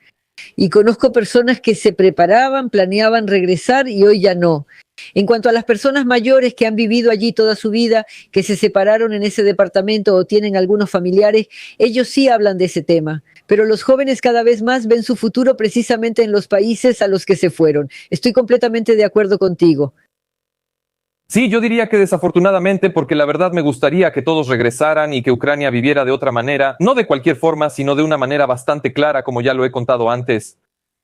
Y conozco personas que se preparaban, planeaban regresar y hoy ya no. En cuanto a las personas mayores que han vivido allí toda su vida, que se separaron en ese departamento o tienen algunos familiares, ellos sí hablan de ese tema. Pero los jóvenes cada vez más ven su futuro precisamente en los países a los que se fueron. Estoy completamente de acuerdo contigo. Sí, yo diría que desafortunadamente, porque la verdad me gustaría que todos regresaran y que Ucrania viviera de otra manera, no de cualquier forma, sino de una manera bastante clara, como ya lo he contado antes.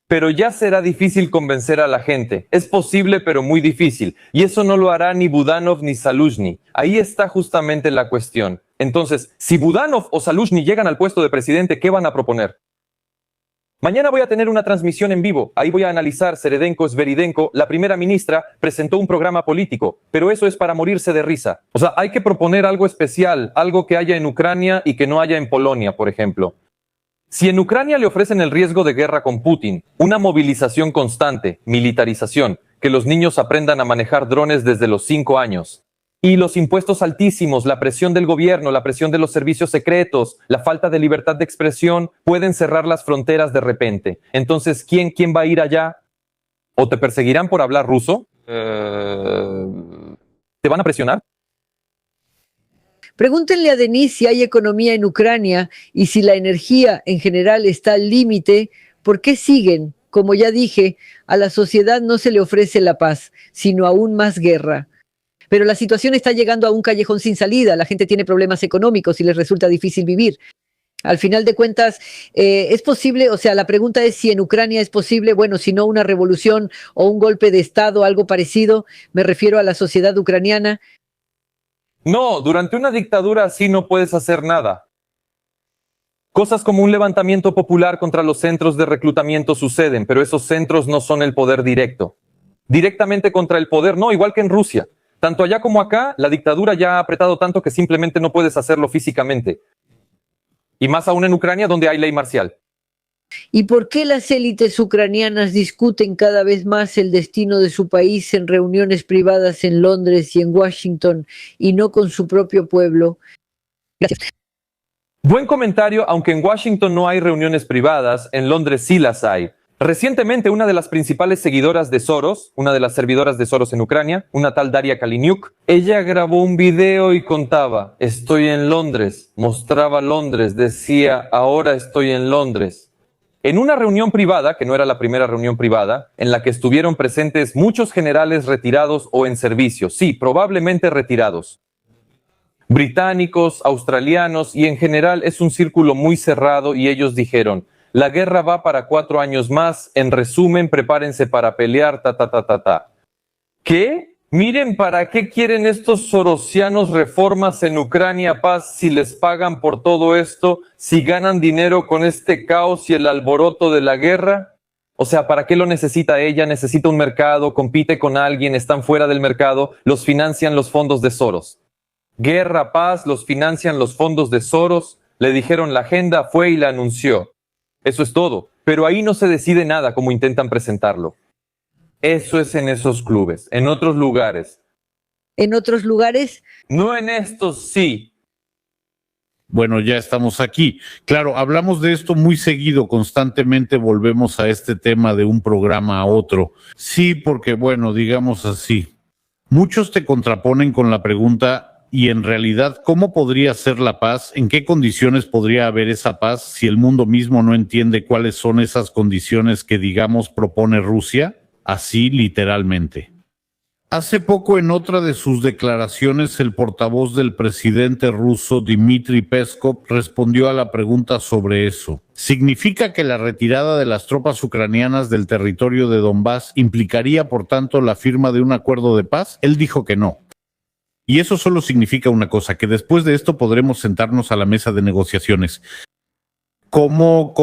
Pero ya será difícil convencer a la gente. Es posible, pero muy difícil. Y eso no lo hará ni Budanov ni Zaluzhny. Ahí está justamente la cuestión. Entonces, si Budanov o Zaluzhny llegan al puesto de presidente, ¿qué van a proponer? Mañana voy a tener una transmisión en vivo. Ahí voy a analizar Seredenko, Sveridenko. La primera ministra presentó un programa político, pero eso es para morirse de risa. O sea, hay que proponer algo especial, algo que haya en Ucrania y que no haya en Polonia, por ejemplo. Si en Ucrania le ofrecen el riesgo de guerra con Putin, una movilización constante, militarización, que los niños aprendan a manejar drones desde los 5 años, y los impuestos altísimos, la presión del gobierno, la presión de los servicios secretos, la falta de libertad de expresión, pueden cerrar las fronteras de repente. Entonces, ¿quién va a ir allá? ¿O te perseguirán por hablar ruso? ¿Te van a presionar? Pregúntenle a Denise si hay economía en Ucrania y si la energía en general está al límite, ¿por qué siguen? Como ya dije, a la sociedad no se le ofrece la paz, sino aún más guerra. Pero la situación está llegando a un callejón sin salida, la gente tiene problemas económicos y les resulta difícil vivir. Al final de cuentas, ¿es posible? O sea, la pregunta es si en Ucrania es posible, bueno, si no una revolución o un golpe de Estado, algo parecido, me refiero a la sociedad ucraniana. No, durante una dictadura así no puedes hacer nada. Cosas como un levantamiento popular contra los centros de reclutamiento suceden, pero esos centros no son el poder directo. Directamente contra el poder, no, igual que en Rusia. Tanto allá como acá, la dictadura ya ha apretado tanto que simplemente no puedes hacerlo físicamente. Y más aún en Ucrania, donde hay ley marcial. ¿Y por qué las élites ucranianas discuten cada vez más el destino de su país en reuniones privadas en Londres y en Washington y no con su propio pueblo? Gracias. Buen comentario, aunque en Washington no hay reuniones privadas, en Londres sí las hay. Recientemente, una de las principales seguidoras de Soros, una de las servidoras de Soros en Ucrania, una tal Daria Kaliniuk, ella grabó un video y contaba, estoy en Londres, mostraba Londres, decía, ahora estoy en Londres. En una reunión privada, que no era la primera reunión privada, en la que estuvieron presentes muchos generales retirados o en servicio, sí, probablemente retirados. Británicos, australianos y en general es un círculo muy cerrado y ellos dijeron, la guerra va para 4 años más, en resumen, prepárense para pelear, ¿Qué? Miren, ¿para qué quieren estos sorosianos reformas en Ucrania, paz, si les pagan por todo esto, si ganan dinero con este caos y el alboroto de la guerra? O sea, ¿para qué lo necesita ella? Necesita un mercado, compite con alguien, están fuera del mercado, los financian los fondos de Soros. Guerra, paz, los financian los fondos de Soros, le dijeron la agenda, fue y la anunció. Eso es todo, pero ahí no se decide nada como intentan presentarlo. Eso es en esos clubes, en otros lugares. ¿En otros lugares? No en estos, sí. Bueno, ya estamos aquí. Claro, hablamos de esto muy seguido, constantemente volvemos a este tema de un programa a otro. Sí, porque bueno, digamos así, muchos te contraponen con la pregunta, y en realidad, ¿cómo podría ser la paz? ¿En qué condiciones podría haber esa paz si el mundo mismo no entiende cuáles son esas condiciones que, digamos, propone Rusia? Así literalmente. Hace poco, en otra de sus declaraciones, el portavoz del presidente ruso, Dmitry Peskov, respondió a la pregunta sobre eso. ¿Significa que la retirada de las tropas ucranianas del territorio de Donbass implicaría, por tanto, la firma de un acuerdo de paz? Él dijo que no. Y eso solo significa una cosa, que después de esto podremos sentarnos a la mesa de negociaciones. ¿Cómo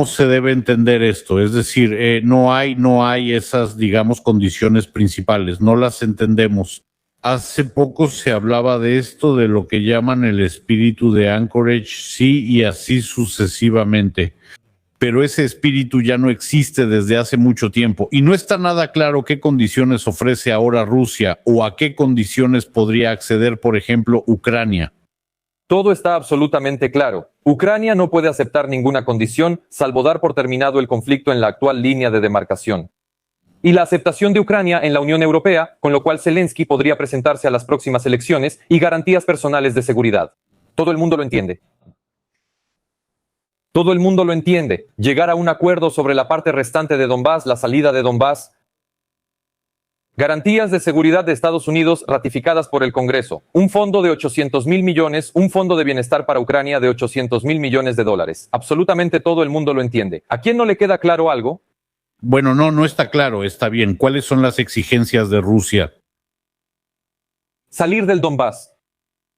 se debe entender esto? Es decir, no hay esas, digamos, condiciones principales, no las entendemos. Hace poco se hablaba de esto, de lo que llaman el espíritu de Anchorage, sí, y así sucesivamente. Pero ese espíritu ya no existe desde hace mucho tiempo y no está nada claro qué condiciones ofrece ahora Rusia o a qué condiciones podría acceder, por ejemplo, Ucrania. Todo está absolutamente claro. Ucrania no puede aceptar ninguna condición, salvo dar por terminado el conflicto en la actual línea de demarcación. Y la aceptación de Ucrania en la Unión Europea, con lo cual Zelensky podría presentarse a las próximas elecciones y garantías personales de seguridad. Todo el mundo lo entiende. Todo el mundo lo entiende. Llegar a un acuerdo sobre la parte restante de Donbass, la salida de Donbass. Garantías de seguridad de Estados Unidos ratificadas por el Congreso. Un fondo de 800.000 millones, un fondo de bienestar para Ucrania de 800.000 millones de dólares. Absolutamente todo el mundo lo entiende. ¿A quién no le queda claro algo? Bueno, no está claro, está bien. ¿Cuáles son las exigencias de Rusia? Salir del Donbass.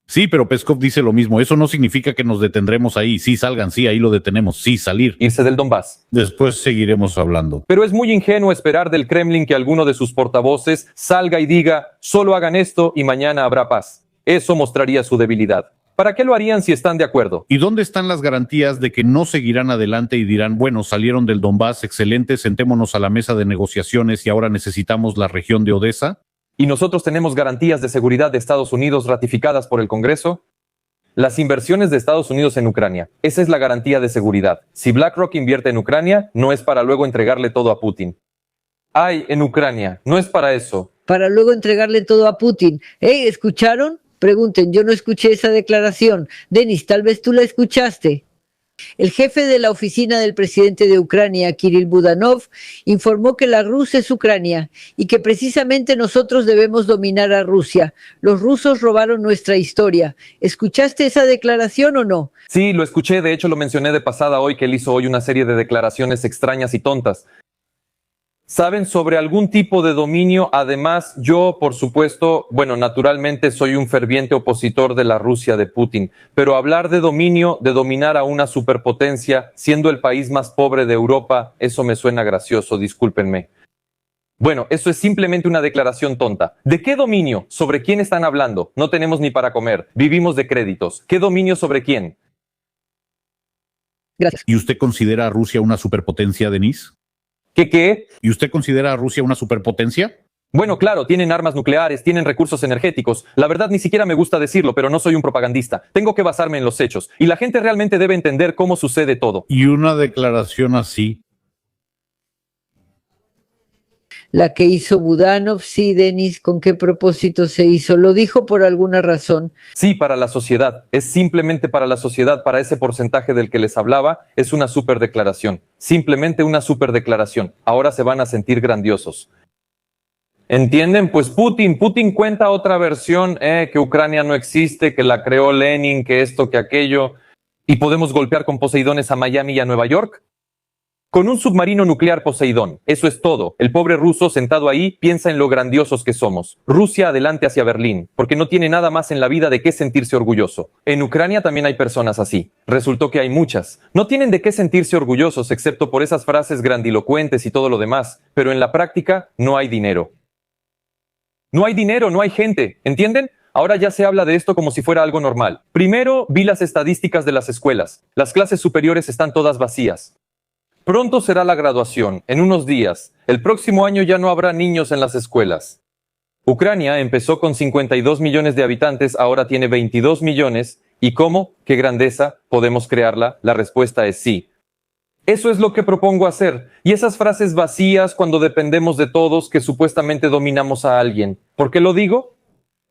Sí, pero Peskov dice lo mismo. Eso no significa que nos detendremos ahí. Sí, salgan, sí, ahí lo detenemos. Sí, salir. Irse del Donbass. Después seguiremos hablando. Pero es muy ingenuo esperar del Kremlin que alguno de sus portavoces salga y diga, solo hagan esto y mañana habrá paz. Eso mostraría su debilidad. ¿Para qué lo harían si están de acuerdo? ¿Y dónde están las garantías de que no seguirán adelante y dirán, bueno, salieron del Donbass, excelente, sentémonos a la mesa de negociaciones y ahora necesitamos la región de Odessa? ¿Y nosotros tenemos garantías de seguridad de Estados Unidos ratificadas por el Congreso? Las inversiones de Estados Unidos en Ucrania. Esa es la garantía de seguridad. Si BlackRock invierte en Ucrania, no es para luego entregarle todo a Putin. Hay en Ucrania, no es para eso. Para luego entregarle todo a Putin. ¿Escucharon? Pregunten, yo no escuché esa declaración. Denis, tal vez tú la escuchaste. El jefe de la oficina del presidente de Ucrania, Kirill Budanov, informó que la Rus es Ucrania y que precisamente nosotros debemos dominar a Rusia. Los rusos robaron nuestra historia. ¿Escuchaste esa declaración o no? Sí, lo escuché. De hecho, lo mencioné de pasada hoy, que él hizo hoy una serie de declaraciones extrañas y tontas. ¿Saben sobre algún tipo de dominio? Además, yo, por supuesto, naturalmente soy un ferviente opositor de la Rusia de Putin, pero hablar de dominio, de dominar a una superpotencia, siendo el país más pobre de Europa, eso me suena gracioso, discúlpenme. Bueno, eso es simplemente una declaración tonta. ¿De qué dominio? ¿Sobre quién están hablando? No tenemos ni para comer, vivimos de créditos. ¿Qué dominio sobre quién? Gracias. ¿Y usted considera a Rusia una superpotencia, Denis? ¿Qué? ¿Y usted considera a Rusia una superpotencia? Bueno, claro, tienen armas nucleares, tienen recursos energéticos. La verdad ni siquiera me gusta decirlo, pero no soy un propagandista. Tengo que basarme en los hechos. Y la gente realmente debe entender cómo sucede todo. Y una declaración así la que hizo Budanov. Sí, Denis, ¿con qué propósito se hizo? ¿Lo dijo por alguna razón? Sí, para la sociedad. Es simplemente para la sociedad, para ese porcentaje del que les hablaba. Es una superdeclaración. Simplemente una superdeclaración. Ahora se van a sentir grandiosos. ¿Entienden? Pues Putin cuenta otra versión, que Ucrania no existe, que la creó Lenin, que esto, que aquello. ¿Y podemos golpear con Poseidones a Miami y a Nueva York? Con un submarino nuclear Poseidón. Eso es todo. El pobre ruso sentado ahí piensa en lo grandiosos que somos. Rusia adelante hacia Berlín, porque no tiene nada más en la vida de qué sentirse orgulloso. En Ucrania también hay personas así. Resultó que hay muchas. No tienen de qué sentirse orgullosos excepto por esas frases grandilocuentes y todo lo demás, pero en la práctica no hay dinero. No hay dinero, no hay gente. ¿Entienden? Ahora ya se habla de esto como si fuera algo normal. Primero, vi las estadísticas de las escuelas. Las clases superiores están todas vacías. Pronto será la graduación, en unos días. El próximo año ya no habrá niños en las escuelas. Ucrania empezó con 52 millones de habitantes, ahora tiene 22 millones. ¿Y cómo? ¿Qué grandeza? ¿Podemos crearla? La respuesta es sí. Eso es lo que propongo hacer. Y esas frases vacías cuando dependemos de todos que supuestamente dominamos a alguien. ¿Por qué lo digo?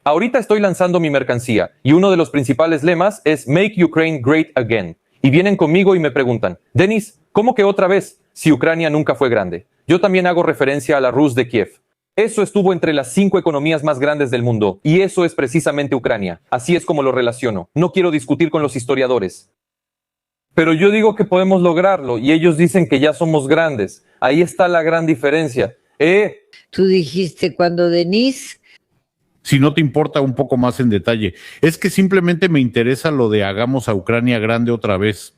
Ahorita estoy lanzando mi mercancía y uno de los principales lemas es Make Ukraine Great Again. Y vienen conmigo y me preguntan, Denis, ¿cómo que otra vez? Si Ucrania nunca fue grande. Yo también hago referencia a la Rus de Kiev. Eso estuvo entre las 5 economías más grandes del mundo. Y eso es precisamente Ucrania. Así es como lo relaciono. No quiero discutir con los historiadores. Pero yo digo que podemos lograrlo y ellos dicen que ya somos grandes. Ahí está la gran diferencia. Tú dijiste cuando Denis... Si no te importa un poco más en detalle, es que simplemente me interesa lo de hagamos a Ucrania grande otra vez.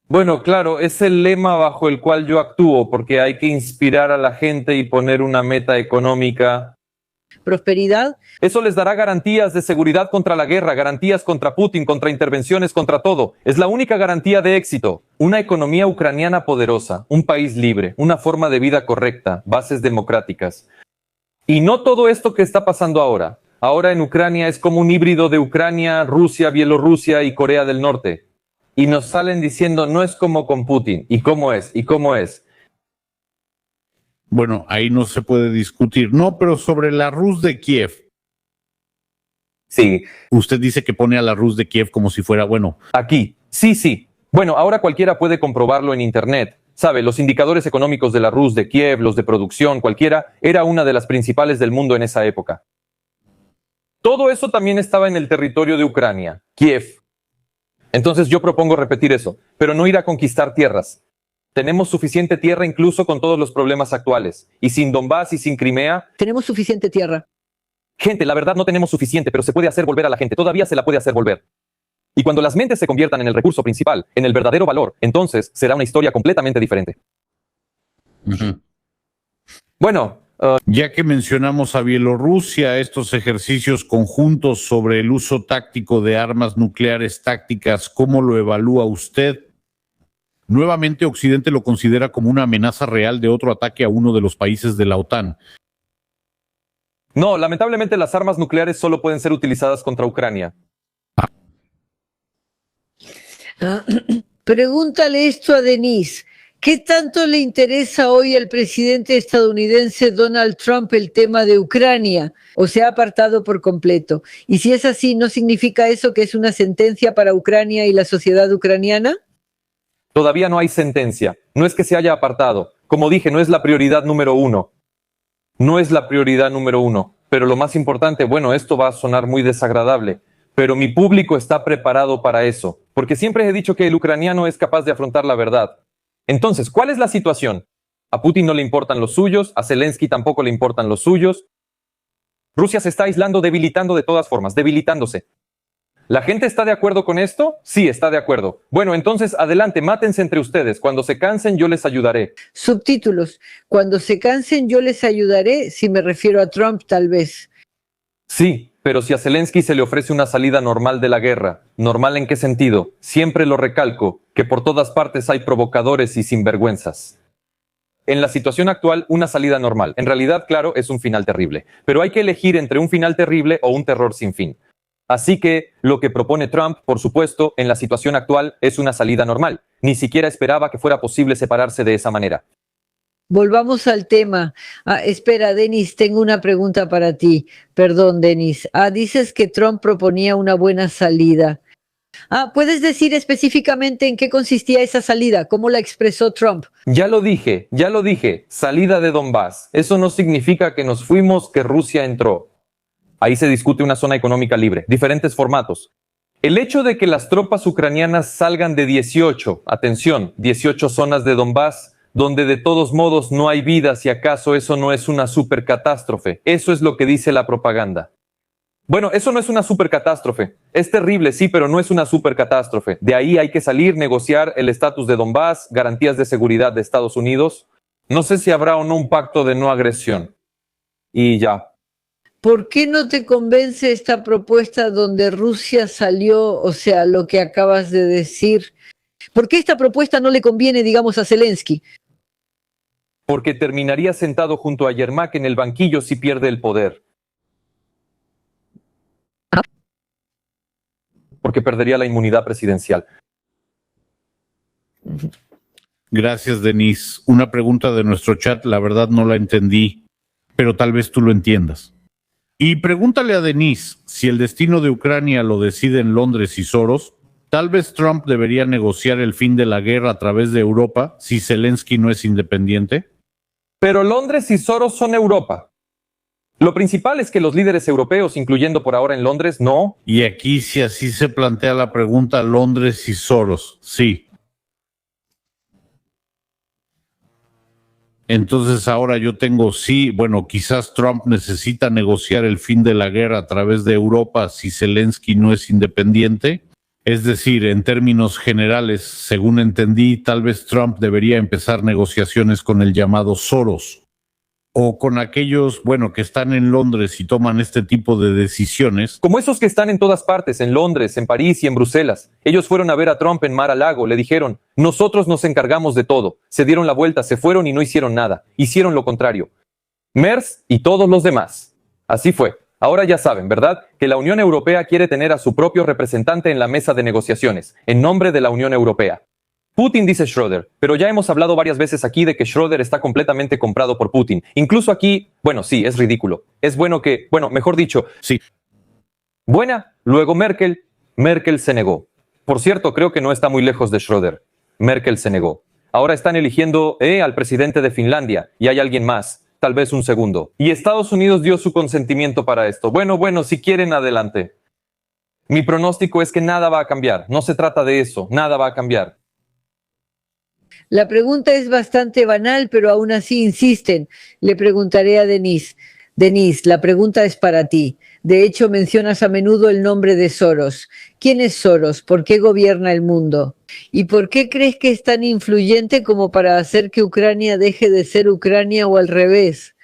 Bueno, claro, es el lema bajo el cual yo actúo, porque hay que inspirar a la gente y poner una meta económica. ¿Prosperidad? Eso les dará garantías de seguridad contra la guerra, garantías contra Putin, contra intervenciones, contra todo. Es la única garantía de éxito. Una economía ucraniana poderosa, un país libre, una forma de vida correcta, bases democráticas. Y no todo esto que está pasando ahora. Ahora en Ucrania es como un híbrido de Ucrania, Rusia, Bielorrusia y Corea del Norte. Y nos salen diciendo, no es como con Putin. ¿Y cómo es? ¿Y cómo es? Bueno, ahí no se puede discutir. No, pero sobre la Rus de Kiev. Sí. Usted dice que pone a la Rus de Kiev como si fuera, bueno. Aquí. Sí, sí. Bueno, ahora cualquiera puede comprobarlo en Internet. Sabe, los indicadores económicos de la Rus de Kiev, los de producción, cualquiera, era una de las principales del mundo en esa época. Todo eso también estaba en el territorio de Ucrania, Kiev. Entonces yo propongo repetir eso, pero no ir a conquistar tierras. Tenemos suficiente tierra incluso con todos los problemas actuales. Y sin Donbass y sin Crimea... Tenemos suficiente tierra. Gente, la verdad no tenemos suficiente, pero se puede hacer volver a la gente. Todavía se la puede hacer volver. Y cuando las mentes se conviertan en el recurso principal, en el verdadero valor, entonces será una historia completamente diferente. Uh-huh. Bueno, ya que mencionamos a Bielorrusia, estos ejercicios conjuntos sobre el uso táctico de armas nucleares tácticas, ¿cómo lo evalúa usted? Nuevamente, Occidente lo considera como una amenaza real de otro ataque a uno de los países de la OTAN. No, lamentablemente las armas nucleares solo pueden ser utilizadas contra Ucrania. Pregúntale esto a Denise. ¿Qué tanto le interesa hoy al presidente estadounidense Donald Trump el tema de Ucrania? ¿O se ha apartado por completo? Y si es así, ¿no significa eso que es una sentencia para Ucrania y la sociedad ucraniana? Todavía no hay sentencia. No es que se haya apartado. Como dije, no es la prioridad número uno. No es la prioridad número uno. Pero lo más importante, bueno, esto va a sonar muy desagradable, pero mi público está preparado para eso, porque siempre he dicho que el ucraniano es capaz de afrontar la verdad. Entonces, ¿cuál es la situación? A Putin no le importan los suyos, a Zelensky tampoco le importan los suyos. Rusia se está aislando, debilitando de todas formas, debilitándose. ¿La gente está de acuerdo con esto? Sí, está de acuerdo. Bueno, entonces adelante, mátense entre ustedes. Cuando se cansen, yo les ayudaré. Subtítulos. Cuando se cansen, yo les ayudaré, si me refiero a Trump, tal vez. Sí, pero si a Zelensky se le ofrece una salida normal de la guerra, ¿normal en qué sentido? Siempre lo recalco, que por todas partes hay provocadores y sinvergüenzas. En la situación actual, una salida normal. En realidad, claro, es un final terrible. Pero hay que elegir entre un final terrible o un terror sin fin. Así que lo que propone Trump, por supuesto, en la situación actual es una salida normal. Ni siquiera esperaba que fuera posible separarse de esa manera. Volvamos al tema. Espera, Denis, tengo una pregunta para ti. Perdón, Denis. Dices que Trump proponía una buena salida. ¿Puedes decir específicamente en qué consistía esa salida? ¿Cómo la expresó Trump? Ya lo dije, salida de Donbass. Eso no significa que nos fuimos, que Rusia entró. Ahí se discute una zona económica libre, diferentes formatos. El hecho de que las tropas ucranianas salgan de 18 zonas de Donbass, donde de todos modos no hay vida, si acaso eso no es una supercatástrofe. Eso es lo que dice la propaganda. Bueno, eso no es una supercatástrofe. Es terrible, sí, pero no es una supercatástrofe. De ahí hay que salir, negociar el estatus de Donbass, garantías de seguridad de Estados Unidos. No sé si habrá o no un pacto de no agresión. Y ya. ¿Por qué no te convence esta propuesta donde Rusia salió, o sea, lo que acabas de decir? ¿Por qué esta propuesta no le conviene, digamos, a Zelensky? Porque terminaría sentado junto a Yermak en el banquillo si pierde el poder. Porque perdería la inmunidad presidencial. Gracias, Denise. Una pregunta de nuestro chat, la verdad no la entendí, pero tal vez tú lo entiendas. Y pregúntale a Denise si el destino de Ucrania lo deciden Londres y Soros. Tal vez Trump debería negociar el fin de la guerra a través de Europa si Zelensky no es independiente. Pero Londres y Soros son Europa. Lo principal es que los líderes europeos, incluyendo por ahora en Londres, no. Y aquí, si así se plantea la pregunta, Londres y Soros, sí. Entonces ahora yo tengo sí, bueno, quizás Trump necesita negociar el fin de la guerra a través de Europa si Zelensky no es independiente. Es decir, en términos generales, según entendí, tal vez Trump debería empezar negociaciones con el llamado Soros o con aquellos, bueno, que están en Londres y toman este tipo de decisiones. Como esos que están en todas partes, en Londres, en París y en Bruselas. Ellos fueron a ver a Trump en Mar-a-Lago, le dijeron, nosotros nos encargamos de todo. Se dieron la vuelta, se fueron y no hicieron nada. Hicieron lo contrario. Merz y todos los demás. Así fue. Ahora ya saben, ¿verdad? Que la Unión Europea quiere tener a su propio representante en la mesa de negociaciones, en nombre de la Unión Europea. Putin, dice Schröder, pero ya hemos hablado varias veces aquí de que Schröder está completamente comprado por Putin. Incluso aquí, bueno, sí, es ridículo. Es bueno que, bueno, mejor dicho, sí. Buena, luego Merkel. Merkel se negó. Por cierto, creo que no está muy lejos de Schröder. Merkel se negó. Ahora están eligiendo al presidente de Finlandia y hay alguien más, tal vez un segundo. Y Estados Unidos dio su consentimiento para esto. Bueno, si quieren, adelante. Mi pronóstico es que nada va a cambiar. No se trata de eso, nada va a cambiar. La pregunta es bastante banal, pero aún así insisten. Le preguntaré a Denise. Denise, la pregunta es para ti. De hecho, mencionas a menudo el nombre de Soros. ¿Quién es Soros? ¿Por qué gobierna el mundo? ¿Y por qué crees que es tan influyente como para hacer que Ucrania deje de ser Ucrania o al revés?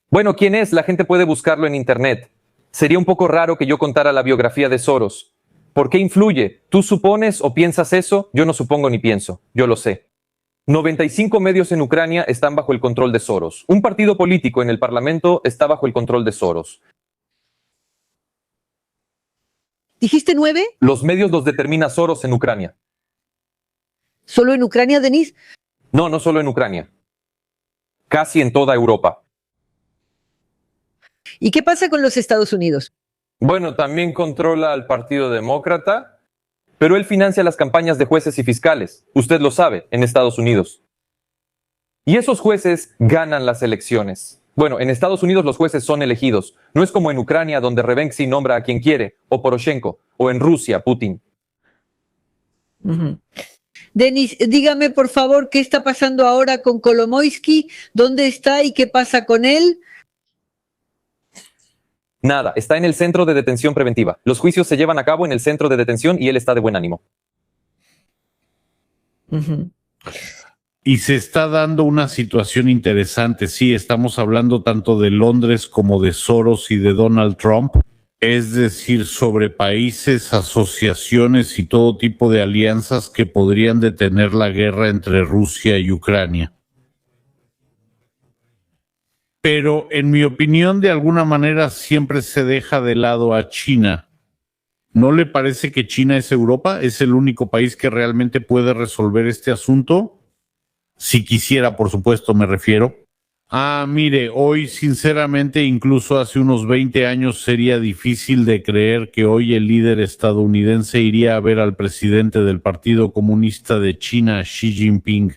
Bueno, ¿quién es? La gente puede buscarlo en internet. Sería un poco raro que yo contara la biografía de Soros. ¿Por qué influye? ¿Tú supones o piensas eso? Yo no supongo ni pienso. Yo lo sé. 95 medios en Ucrania están bajo el control de Soros. Un partido político en el Parlamento está bajo el control de Soros. ¿Dijiste 9? Los medios los determina Soros en Ucrania. ¿Solo en Ucrania, Denise? No solo en Ucrania. Casi en toda Europa. ¿Y qué pasa con los Estados Unidos? Bueno, también controla al Partido Demócrata, pero él financia las campañas de jueces y fiscales. Usted lo sabe, en Estados Unidos. Y esos jueces ganan las elecciones. Bueno, en Estados Unidos los jueces son elegidos. No es como en Ucrania, donde Revenksi nombra a quien quiere, o Poroshenko, o en Rusia, Putin. Denis, dígame por favor qué está pasando ahora con Kolomoisky, dónde está y qué pasa con él. Nada, está en el centro de detención preventiva. Los juicios se llevan a cabo en el centro de detención y él está de buen ánimo. Y se está dando una situación interesante. Sí, estamos hablando tanto de Londres como de Soros y de Donald Trump. Es decir, sobre países, asociaciones y todo tipo de alianzas que podrían detener la guerra entre Rusia y Ucrania. Pero en mi opinión, de alguna manera siempre se deja de lado a China. ¿No le parece que China es Europa? ¿Es el único país que realmente puede resolver este asunto? Si quisiera, por supuesto, me refiero. Mire, hoy sinceramente, incluso hace unos 20 años sería difícil de creer que hoy el líder estadounidense iría a ver al presidente del Partido Comunista de China, Xi Jinping.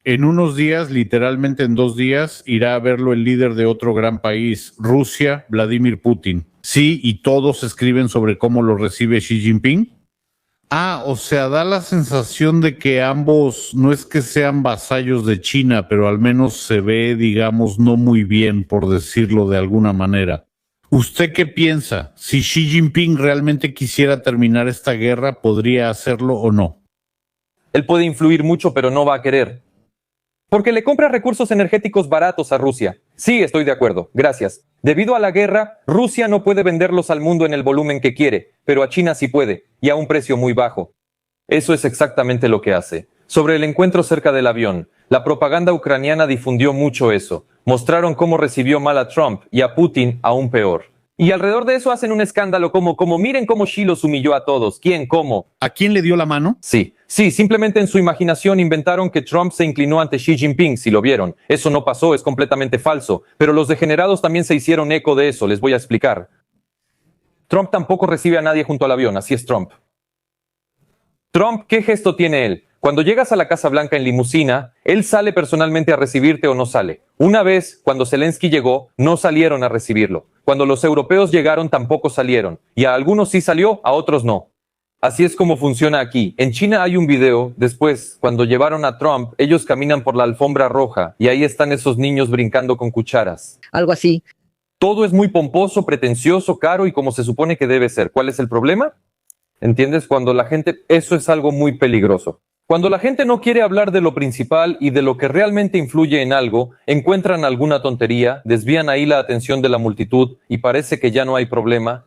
En unos días, literalmente en 2 días, irá a verlo el líder de otro gran país, Rusia, Vladimir Putin. Sí, y todos escriben sobre cómo lo recibe Xi Jinping. O sea, da la sensación de que ambos no es que sean vasallos de China, pero al menos se ve, digamos, no muy bien, por decirlo de alguna manera. ¿Usted qué piensa? Si Xi Jinping realmente quisiera terminar esta guerra, ¿podría hacerlo o no? Él puede influir mucho, pero no va a querer. Porque le compra recursos energéticos baratos a Rusia. Sí, estoy de acuerdo. Gracias. Debido a la guerra, Rusia no puede venderlos al mundo en el volumen que quiere, pero a China sí puede, y a un precio muy bajo. Eso es exactamente lo que hace. Sobre el encuentro cerca del avión, la propaganda ucraniana difundió mucho eso. Mostraron cómo recibió mal a Trump y a Putin aún peor. Y alrededor de eso hacen un escándalo como miren cómo Xi los humilló a todos. ¿Quién? ¿Cómo? ¿A quién le dio la mano? Sí, simplemente en su imaginación inventaron que Trump se inclinó ante Xi Jinping, si lo vieron. Eso no pasó, es completamente falso. Pero los degenerados también se hicieron eco de eso, les voy a explicar. Trump tampoco recibe a nadie junto al avión, así es Trump. Trump, ¿qué gesto tiene él? Cuando llegas a la Casa Blanca en limusina, él sale personalmente a recibirte o no sale. Una vez, cuando Zelensky llegó, no salieron a recibirlo. Cuando los europeos llegaron, tampoco salieron. Y a algunos sí salió, a otros no. Así es como funciona aquí. En China hay un video, después, cuando llevaron a Trump, ellos caminan por la alfombra roja y ahí están esos niños brincando con cucharas. Algo así. Todo es muy pomposo, pretencioso, caro y como se supone que debe ser. ¿Cuál es el problema? ¿Entiendes? Cuando la gente... Eso es algo muy peligroso. Cuando la gente no quiere hablar de lo principal y de lo que realmente influye en algo, encuentran alguna tontería, desvían ahí la atención de la multitud y parece que ya no hay problema.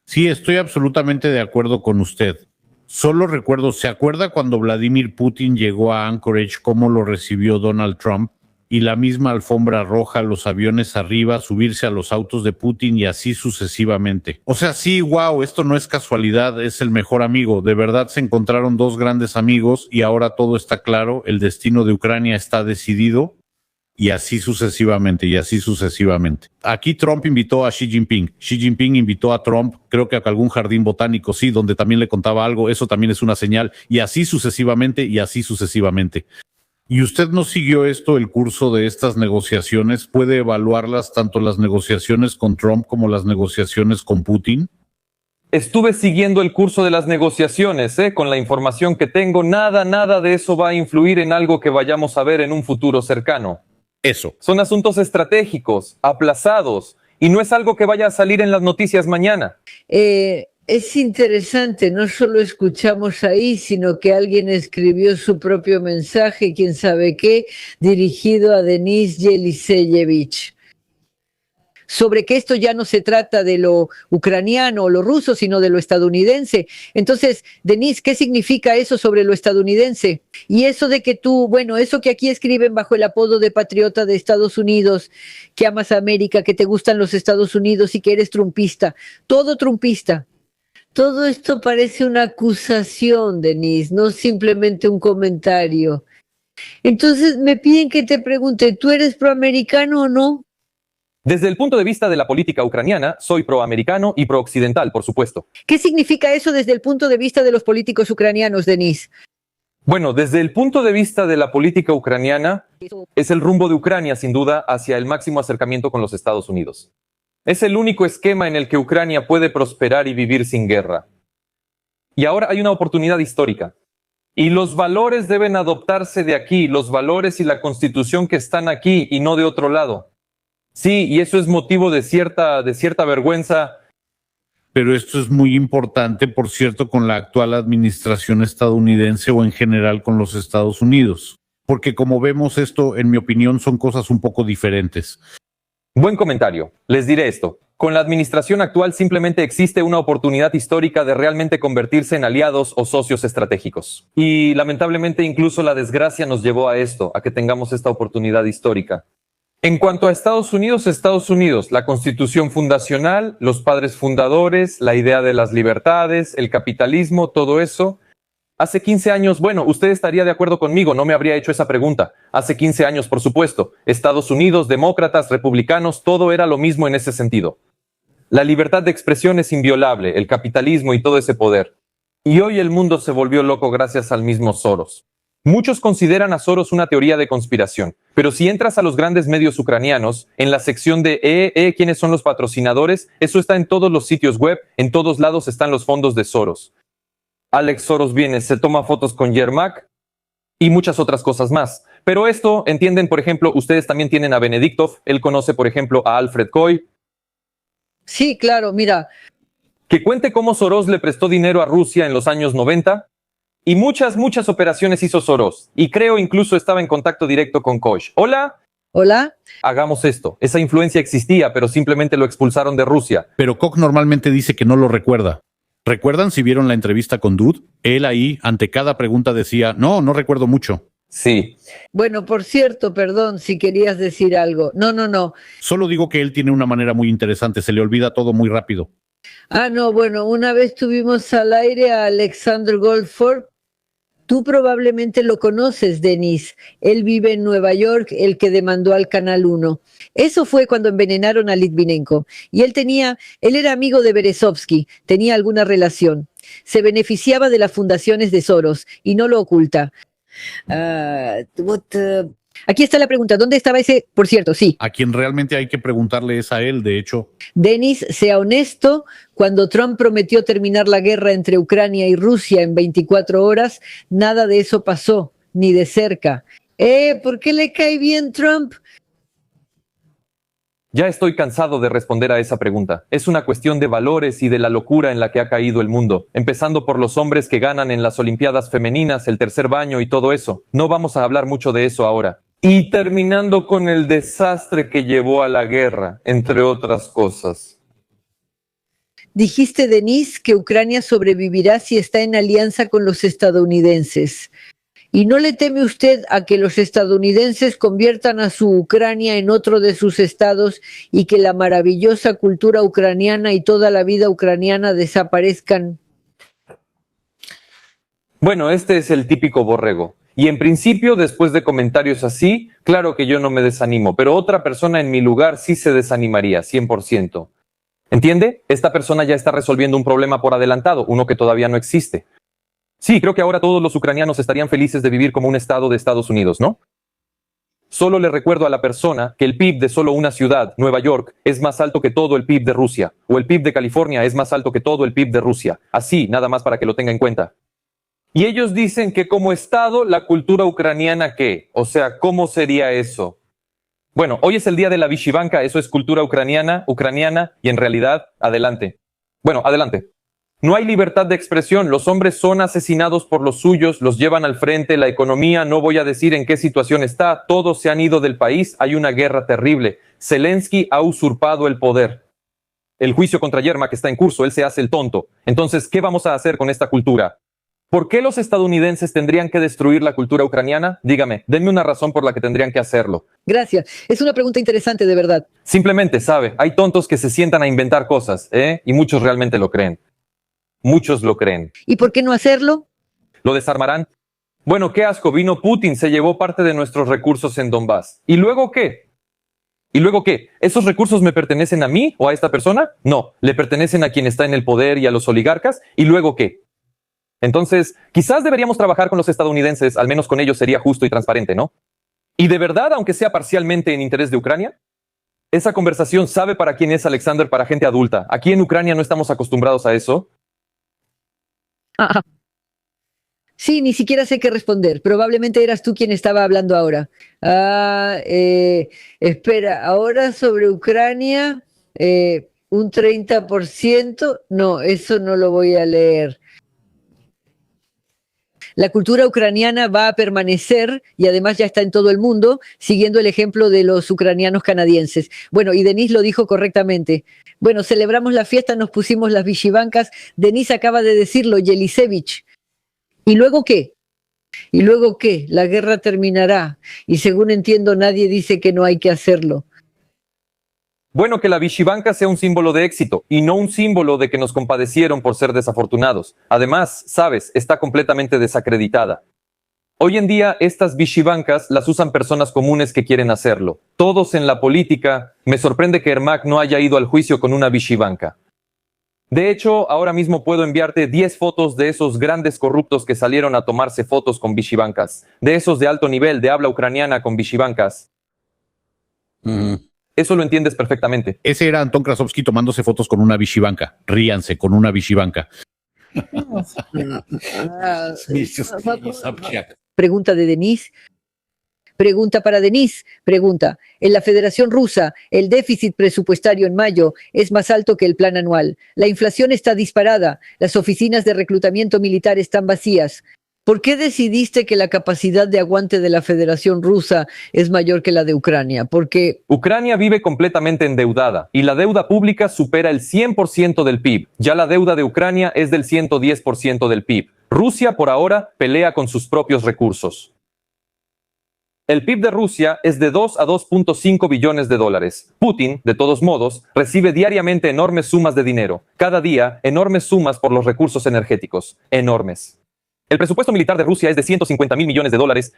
Sí, estoy absolutamente de acuerdo con usted. Solo recuerdo, ¿se acuerda cuando Vladimir Putin llegó a Anchorage, cómo lo recibió Donald Trump? Y la misma alfombra roja, los aviones arriba, subirse a los autos de Putin y así sucesivamente. O sea, sí, wow, esto no es casualidad, es el mejor amigo. De verdad se encontraron dos grandes amigos y ahora todo está claro, el destino de Ucrania está decidido y así sucesivamente, y así sucesivamente. Aquí Trump invitó a Xi Jinping, Xi Jinping invitó a Trump, creo que a algún jardín botánico, sí, donde también le contaba algo, eso también es una señal, y así sucesivamente, y así sucesivamente. ¿Y usted no siguió el curso de estas negociaciones? ¿Puede evaluarlas tanto las negociaciones con Trump como las negociaciones con Putin? Estuve siguiendo el curso de las negociaciones, con la información que tengo, nada de eso va a influir en algo que vayamos a ver en un futuro cercano. Eso. Son asuntos estratégicos, aplazados, y no es algo que vaya a salir en las noticias mañana. Es interesante, no solo escuchamos ahí, sino que alguien escribió su propio mensaje, quién sabe qué, dirigido a Denis Yeliseyevich, sobre que esto ya no se trata de lo ucraniano o lo ruso, sino de lo estadounidense. Entonces, Denis, ¿qué significa eso sobre lo estadounidense? Y eso de que tú, bueno, eso que aquí escriben bajo el apodo de patriota de Estados Unidos, que amas a América, que te gustan los Estados Unidos y que eres trumpista, todo trumpista. Todo esto parece una acusación, Denise, no simplemente un comentario. Entonces me piden que te pregunte, ¿tú eres proamericano o no? Desde el punto de vista de la política ucraniana, soy proamericano y prooccidental, por supuesto. ¿Qué significa eso desde el punto de vista de los políticos ucranianos, Denise? Bueno, desde el punto de vista de la política ucraniana, es el rumbo de Ucrania, sin duda, hacia el máximo acercamiento con los Estados Unidos. Es el único esquema en el que Ucrania puede prosperar y vivir sin guerra. Y ahora hay una oportunidad histórica. Y los valores deben adoptarse de aquí, los valores y la Constitución que están aquí y no de otro lado. Sí, y eso es motivo de cierta vergüenza. Pero esto es muy importante, por cierto, con la actual administración estadounidense o en general con los Estados Unidos. Porque como vemos esto, en mi opinión, son cosas un poco diferentes. Buen comentario. Les diré esto. Con la administración actual simplemente existe una oportunidad histórica de realmente convertirse en aliados o socios estratégicos. Y lamentablemente incluso la desgracia nos llevó a esto, a que tengamos esta oportunidad histórica. En cuanto a Estados Unidos, la Constitución fundacional, los padres fundadores, la idea de las libertades, el capitalismo, todo eso, Hace 15 años, bueno, usted estaría de acuerdo conmigo, no me habría hecho esa pregunta. Hace 15 años, por supuesto, Estados Unidos, demócratas, republicanos, todo era lo mismo en ese sentido. La libertad de expresión es inviolable, el capitalismo y todo ese poder. Y hoy el mundo se volvió loco gracias al mismo Soros. Muchos consideran a Soros una teoría de conspiración, pero si entras a los grandes medios ucranianos, en la sección de ¿quiénes son los patrocinadores? Eso está en todos los sitios web, en todos lados están los fondos de Soros. Alex Soros viene, se toma fotos con Yermak y muchas otras cosas más. Pero esto, entienden, por ejemplo, ustedes también tienen a Benediktov, él conoce, por ejemplo, a Alfred Koy. Sí, claro, mira. Que cuente cómo Soros le prestó dinero a Rusia en los años 90 y muchas operaciones hizo Soros. Y creo incluso estaba en contacto directo con Koy. Hola. Hola. Hagamos esto. Esa influencia existía, pero simplemente lo expulsaron de Rusia. Pero Koch normalmente dice que no lo recuerda. ¿Recuerdan si vieron la entrevista con Dud? Él ahí, ante cada pregunta, decía, no recuerdo mucho. Sí. Bueno, por cierto, perdón, si querías decir algo. No. Solo digo que él tiene una manera muy interesante, se le olvida todo muy rápido. No, bueno, una vez tuvimos al aire a Alexander Goldford. Tú probablemente lo conoces, Denis. Él vive en Nueva York, el que demandó al Canal 1. Eso fue cuando envenenaron a Litvinenko. Y él era amigo de Berezovsky, tenía alguna relación. Se beneficiaba de las fundaciones de Soros y no lo oculta. Aquí está la pregunta, ¿dónde estaba ese? Por cierto, sí. A quien realmente hay que preguntarle es a él, de hecho. Denis, sea honesto, cuando Trump prometió terminar la guerra entre Ucrania y Rusia en 24 horas, nada de eso pasó, ni de cerca. ¿Por qué le cae bien Trump? Ya estoy cansado de responder a esa pregunta. Es una cuestión de valores y de la locura en la que ha caído el mundo, empezando por los hombres que ganan en las Olimpiadas femeninas, el tercer baño y todo eso. No vamos a hablar mucho de eso ahora. Y terminando con el desastre que llevó a la guerra, entre otras cosas. Dijiste, Denis, que Ucrania sobrevivirá si está en alianza con los estadounidenses. ¿Y no le teme usted a que los estadounidenses conviertan a su Ucrania en otro de sus estados y que la maravillosa cultura ucraniana y toda la vida ucraniana desaparezcan? Bueno, este es el típico borrego. Y en principio, después de comentarios así, claro que yo no me desanimo, pero otra persona en mi lugar sí se desanimaría, 100%. ¿Entiende? Esta persona ya está resolviendo un problema por adelantado, uno que todavía no existe. Sí, creo que ahora todos los ucranianos estarían felices de vivir como un estado de Estados Unidos, ¿no? Solo le recuerdo a la persona que el PIB de solo una ciudad, Nueva York, es más alto que todo el PIB de Rusia, o el PIB de California es más alto que todo el PIB de Rusia. Así, nada más para que lo tenga en cuenta. Y ellos dicen que como Estado, la cultura ucraniana, ¿qué? O sea, ¿cómo sería eso? Bueno, hoy es el día de la Vishivanka, eso es cultura ucraniana, y en realidad, adelante. Bueno, adelante. No hay libertad de expresión, los hombres son asesinados por los suyos, los llevan al frente, la economía, no voy a decir en qué situación está, todos se han ido del país, hay una guerra terrible. Zelensky ha usurpado el poder. El juicio contra Yermak está en curso, él se hace el tonto. Entonces, ¿qué vamos a hacer con esta cultura? ¿Por qué los estadounidenses tendrían que destruir la cultura ucraniana? Dígame, denme una razón por la que tendrían que hacerlo. Gracias. Es una pregunta interesante, de verdad. Simplemente, sabe, hay tontos que se sientan a inventar cosas, y muchos realmente lo creen. Muchos lo creen. ¿Y por qué no hacerlo? ¿Lo desarmarán? Bueno, qué asco, vino Putin, se llevó parte de nuestros recursos en Donbass. ¿Y luego qué? ¿Y luego qué? ¿Esos recursos me pertenecen a mí o a esta persona? No, le pertenecen a quien está en el poder y a los oligarcas. ¿Y luego qué? Entonces, quizás deberíamos trabajar con los estadounidenses, al menos con ellos sería justo y transparente, ¿no? Y de verdad, aunque sea parcialmente en interés de Ucrania, esa conversación sabe para quién es Alexander, para gente adulta. Aquí en Ucrania no estamos acostumbrados a eso. Ajá. Sí, ni siquiera sé qué responder. Probablemente eras tú quien estaba hablando ahora. Espera, ahora sobre Ucrania, un 30%. No, eso no lo voy a leer. La cultura ucraniana va a permanecer y además ya está en todo el mundo, siguiendo el ejemplo de los ucranianos canadienses. Bueno, y Denis lo dijo correctamente. Bueno, celebramos la fiesta, nos pusimos las vishivankas. Denis acaba de decirlo, Yelisevich. ¿Y luego qué? ¿Y luego qué? La guerra terminará. Y según entiendo, nadie dice que no hay que hacerlo. Bueno, que la Vichy Banca sea un símbolo de éxito y no un símbolo de que nos compadecieron por ser desafortunados. Además, sabes, está completamente desacreditada. Hoy en día, estas Vichy Bancas las usan personas comunes que quieren hacerlo. Todos en la política. Me sorprende que Ermak no haya ido al juicio con una Vichy Banca. De hecho, ahora mismo puedo enviarte 10 fotos de esos grandes corruptos que salieron a tomarse fotos con Vichy Bancas. De esos de alto nivel, de habla ucraniana con Vichy Bancas. Eso lo entiendes perfectamente. Ese era Anton Krasovsky tomándose fotos con una Vichy Banca. Ríanse, con una Vichy Banca. Pregunta de Denise. Pregunta para Denise. Pregunta. En la Federación Rusa, el déficit presupuestario en mayo es más alto que el plan anual. La inflación está disparada. Las oficinas de reclutamiento militar están vacías. ¿Por qué decidiste que la capacidad de aguante de la Federación Rusa es mayor que la de Ucrania? Porque Ucrania vive completamente endeudada y la deuda pública supera el 100% del PIB. Ya la deuda de Ucrania es del 110% del PIB. Rusia, por ahora, pelea con sus propios recursos. El PIB de Rusia es de 2 a 2.5 billones de dólares. Putin, de todos modos, recibe diariamente enormes sumas de dinero. Cada día, enormes sumas por los recursos energéticos. Enormes. El presupuesto militar de Rusia es de 150.000 millones de dólares.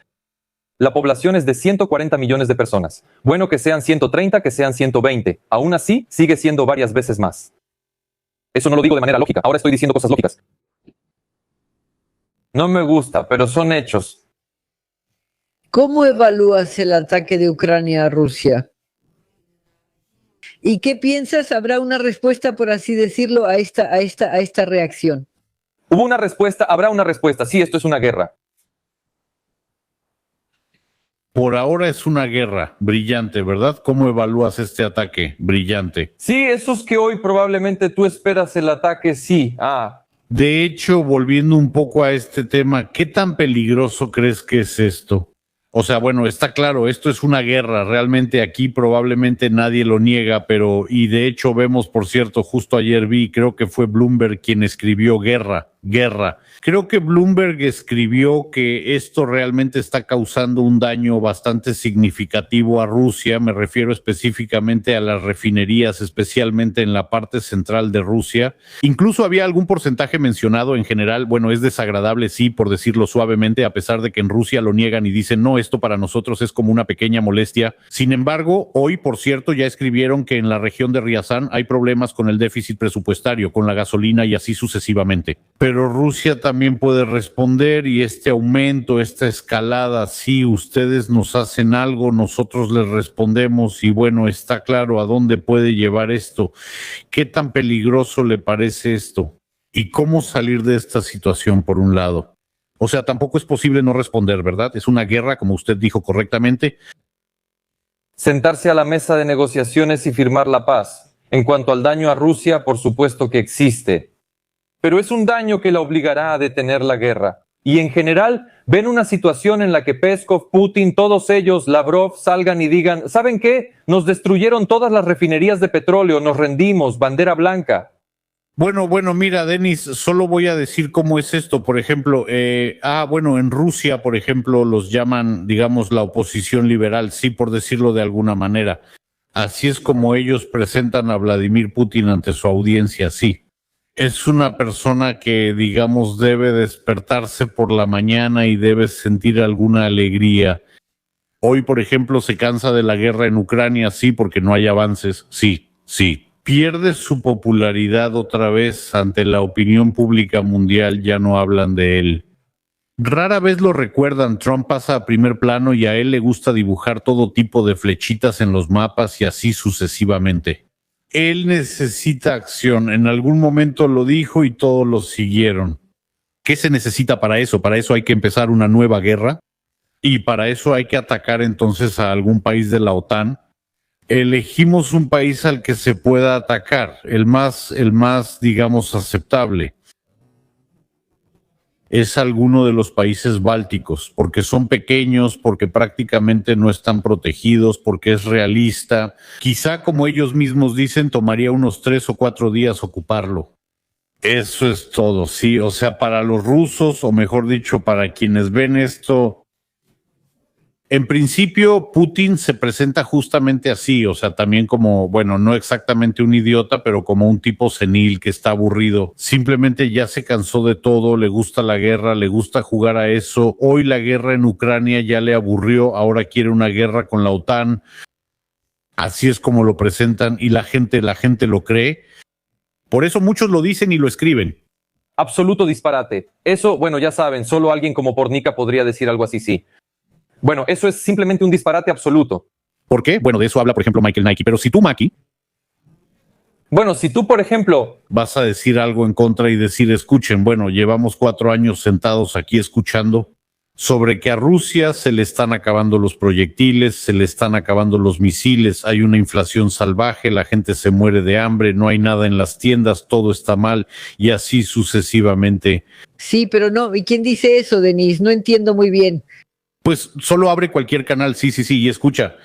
La población es de 140 millones de personas. Bueno, que sean 130, que sean 120. Aún así, sigue siendo varias veces más. Eso no lo digo de manera lógica. Ahora estoy diciendo cosas lógicas. No me gusta, pero son hechos. ¿cómo evalúas el ataque de Ucrania a Rusia? ¿Y qué piensas? ¿Habrá una respuesta, por así decirlo, a esta reacción? Hubo una respuesta, habrá una respuesta. Sí, esto es una guerra. Por ahora es una guerra. Brillante, ¿verdad? ¿Cómo evalúas este ataque? Brillante. Sí, esos que hoy probablemente tú esperas el ataque, sí. De hecho, volviendo un poco a este tema, ¿qué tan peligroso crees que es esto? O sea, bueno, está claro, esto es una guerra, realmente aquí probablemente nadie lo niega, pero, y de hecho vemos, por cierto, justo ayer vi, creo que fue Bloomberg quien escribió guerra. Creo que Bloomberg escribió que esto realmente está causando un daño bastante significativo a Rusia, me refiero específicamente a las refinerías, especialmente en la parte central de Rusia. Incluso había algún porcentaje mencionado en general, bueno, es desagradable, sí, por decirlo suavemente, a pesar de que en Rusia lo niegan y dicen, no, esto para nosotros es como una pequeña molestia. Sin embargo, hoy, por cierto, ya escribieron que en la región de Ryazán hay problemas con el déficit presupuestario, con la gasolina y así sucesivamente. Pero Rusia también puede responder y este aumento, esta escalada, si ustedes nos hacen algo, nosotros les respondemos y bueno, está claro a dónde puede llevar esto. ¿Qué tan peligroso le parece esto? ¿Y cómo salir de esta situación por un lado? O sea, tampoco es posible no responder, ¿verdad? Es una guerra, como usted dijo correctamente. Sentarse a la mesa de negociaciones y firmar la paz. En cuanto al daño a Rusia, por supuesto que existe. Pero es un daño que la obligará a detener la guerra. Y en general, ven una situación en la que Peskov, Putin, todos ellos, Lavrov, salgan y digan, ¿saben qué? Nos destruyeron todas las refinerías de petróleo, nos rendimos, bandera blanca. Bueno, mira, Denis, solo voy a decir cómo es esto. Por ejemplo, en Rusia, por ejemplo, los llaman, digamos, la oposición liberal, sí, por decirlo de alguna manera. Así es como ellos presentan a Vladimir Putin ante su audiencia, sí. Es una persona que, digamos, debe despertarse por la mañana y debe sentir alguna alegría. Hoy, por ejemplo, se cansa de la guerra en Ucrania, sí, porque no hay avances, sí. Pierde su popularidad otra vez ante la opinión pública mundial, ya no hablan de él. Rara vez lo recuerdan, Trump pasa a primer plano y a él le gusta dibujar todo tipo de flechitas en los mapas y así sucesivamente. Él necesita acción, en algún momento lo dijo y todos lo siguieron. ¿Qué se necesita para eso? Para eso hay que empezar una nueva guerra y para eso hay que atacar entonces a algún país de la OTAN. Elegimos un país al que se pueda atacar, el más, digamos, aceptable. Es alguno de los países bálticos, porque son pequeños, porque prácticamente no están protegidos, porque es realista. Quizá, como ellos mismos dicen, tomaría unos 3 o 4 días ocuparlo. Eso es todo, sí. O sea, para los rusos, o mejor dicho, para quienes ven esto, En principio, Putin se presenta justamente así, o sea, también como, bueno, no exactamente un idiota, pero como un tipo senil que está aburrido. Simplemente ya se cansó de todo, le gusta la guerra, le gusta jugar a eso. Hoy la guerra en Ucrania ya le aburrió, ahora quiere una guerra con la OTAN. Así es como lo presentan y la gente lo cree. Por eso muchos lo dicen y lo escriben. Absoluto disparate. Eso, bueno, ya saben, solo alguien como Pornica podría decir algo así, sí. Bueno, eso es simplemente un disparate absoluto. ¿Por qué? Bueno, de eso habla, por ejemplo, Michael Nike. Pero si tú, Maki, bueno, si tú, por ejemplo, vas a decir algo en contra y decir, escuchen, bueno, llevamos 4 años sentados aquí escuchando sobre que a Rusia se le están acabando los proyectiles, se le están acabando los misiles, hay una inflación salvaje, la gente se muere de hambre, no hay nada en las tiendas, todo está mal y así sucesivamente. Sí, pero no. ¿Y quién dice eso, Denise? No entiendo muy bien. Pues solo abre cualquier canal, sí, y escucha.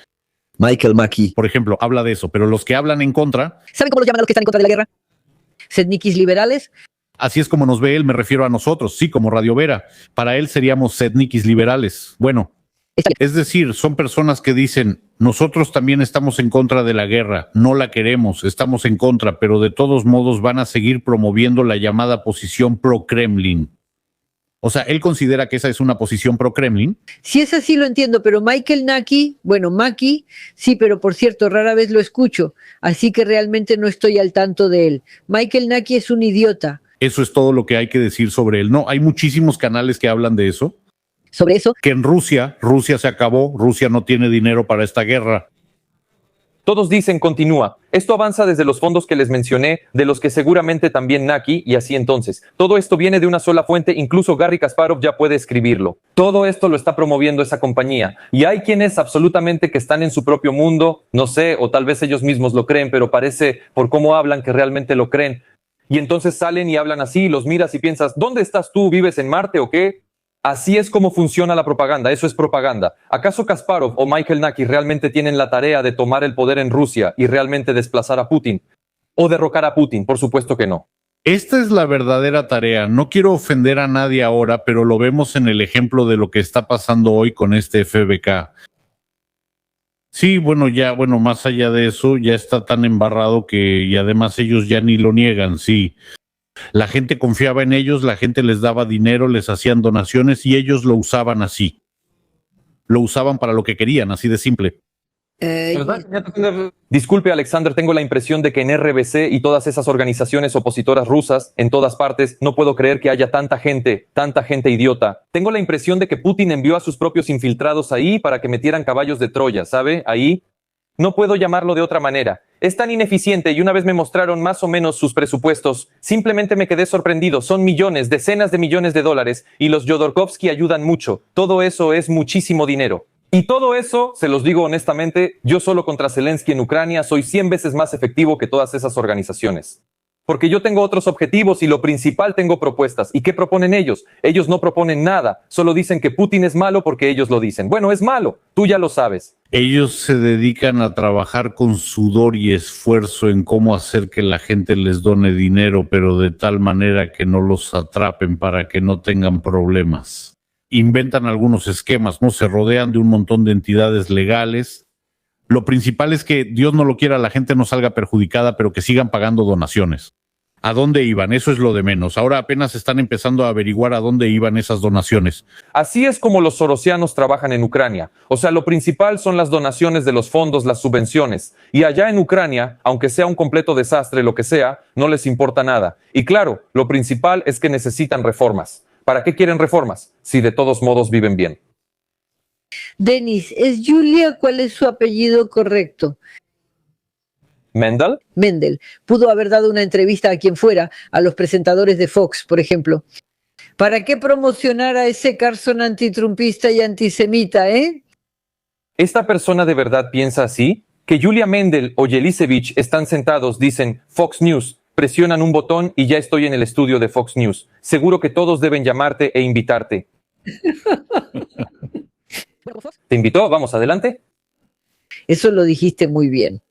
Michael Mackey. Por ejemplo, habla de eso, pero los que hablan en contra... ¿Saben cómo los llaman a los que están en contra de la guerra? Sednikis liberales. Así es como nos ve él, me refiero a nosotros, sí, como Radio Vera. Para él seríamos sednikis liberales. Bueno, es decir, son personas que dicen, nosotros también estamos en contra de la guerra, no la queremos, estamos en contra, pero de todos modos van a seguir promoviendo la llamada posición pro-Kremlin. O sea, él considera que esa es una posición pro-Kremlin. Si es así lo entiendo, pero Michael Naki, bueno, Maki, sí, pero por cierto, rara vez lo escucho, así que realmente no estoy al tanto de él. Michael Naki es un idiota. Eso es todo lo que hay que decir sobre él. No, hay muchísimos canales que hablan de eso. ¿Sobre eso? Que en Rusia se acabó, Rusia no tiene dinero para esta guerra. todos dicen continúa. Esto avanza desde los fondos que les mencioné, de los que seguramente también Naki, y así entonces. Todo esto viene de una sola fuente, incluso Garry Kasparov ya puede escribirlo. Todo esto lo está promoviendo esa compañía. Y hay quienes absolutamente que están en su propio mundo, no sé, o tal vez ellos mismos lo creen, pero parece por cómo hablan que realmente lo creen. Y entonces salen y hablan así, los miras y piensas, ¿dónde estás tú? ¿Vives en Marte o qué? Así es como funciona la propaganda, eso es propaganda. ¿Acaso Kasparov o Michael Naki realmente tienen la tarea de tomar el poder en Rusia y realmente desplazar a Putin? ¿O derrocar a Putin? Por supuesto que no. Esta es la verdadera tarea. No quiero ofender a nadie ahora, pero lo vemos en el ejemplo de lo que está pasando hoy con este FBK. Sí, bueno, más allá de eso, ya está tan embarrado que, y además ellos ya ni lo niegan, sí. La gente confiaba en ellos, la gente les daba dinero, les hacían donaciones y ellos lo usaban así. Lo usaban para lo que querían, así de simple. Disculpe, Alexander, tengo la impresión de que en RBC y todas esas organizaciones opositoras rusas, en todas partes, no puedo creer que haya tanta gente idiota. Tengo la impresión de que Putin envió a sus propios infiltrados ahí para que metieran caballos de Troya, ¿sabe? Ahí. No puedo llamarlo de otra manera. Es tan ineficiente y una vez me mostraron más o menos sus presupuestos, simplemente me quedé sorprendido. Son millones, decenas de millones de dólares y los Jodorkovsky ayudan mucho. Todo eso es muchísimo dinero. Y todo eso, se los digo honestamente, yo solo contra Zelensky en Ucrania soy 100 veces más efectivo que todas esas organizaciones. Porque yo tengo otros objetivos y lo principal tengo propuestas. ¿Y qué proponen ellos? Ellos no proponen nada, solo dicen que Putin es malo porque ellos lo dicen. Bueno, es malo, tú ya lo sabes. Ellos se dedican a trabajar con sudor y esfuerzo en cómo hacer que la gente les done dinero, pero de tal manera que no los atrapen para que no tengan problemas. Inventan algunos esquemas, ¿no? Se rodean de un montón de entidades legales. Lo principal es que, Dios no lo quiera, la gente no salga perjudicada, pero que sigan pagando donaciones. ¿A dónde iban? Eso es lo de menos. Ahora apenas están empezando a averiguar a dónde iban esas donaciones. Así es como los sorosianos trabajan en Ucrania. O sea, lo principal son las donaciones de los fondos, las subvenciones. Y allá en Ucrania, aunque sea un completo desastre, lo que sea, no les importa nada. Y claro, lo principal es que necesitan reformas. ¿Para qué quieren reformas? Si de todos modos viven bien. Denis, ¿es Julia? ¿Cuál es su apellido correcto? ¿Mendel? Mendel. Pudo haber dado una entrevista a quien fuera, a los presentadores de Fox, por ejemplo. ¿Para qué promocionar a ese Carson antitrumpista y antisemita, ¿Esta persona de verdad piensa así? Que Julia Mendel o Yelisevich están sentados, dicen Fox News, presionan un botón y ya estoy en el estudio de Fox News. Seguro que todos deben llamarte e invitarte. ¿Te invitó? Vamos, adelante. Eso lo dijiste muy bien.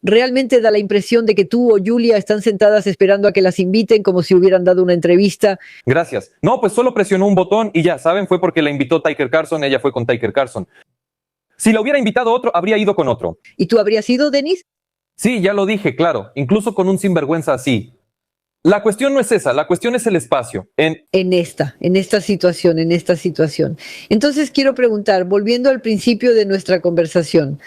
Realmente da la impresión de que tú o Julia están sentadas esperando a que las inviten como si hubieran dado una entrevista. Gracias. No, pues solo presionó un botón y ya, ¿saben? Fue porque la invitó Tucker Carlson, ella fue con Tucker Carlson. Si la hubiera invitado otro, habría ido con otro. ¿Y tú habrías ido, Denis? Sí, ya lo dije, claro, incluso con un sinvergüenza así. La cuestión no es esa, la cuestión es el espacio. En esta situación. Entonces quiero preguntar, volviendo al principio de nuestra conversación,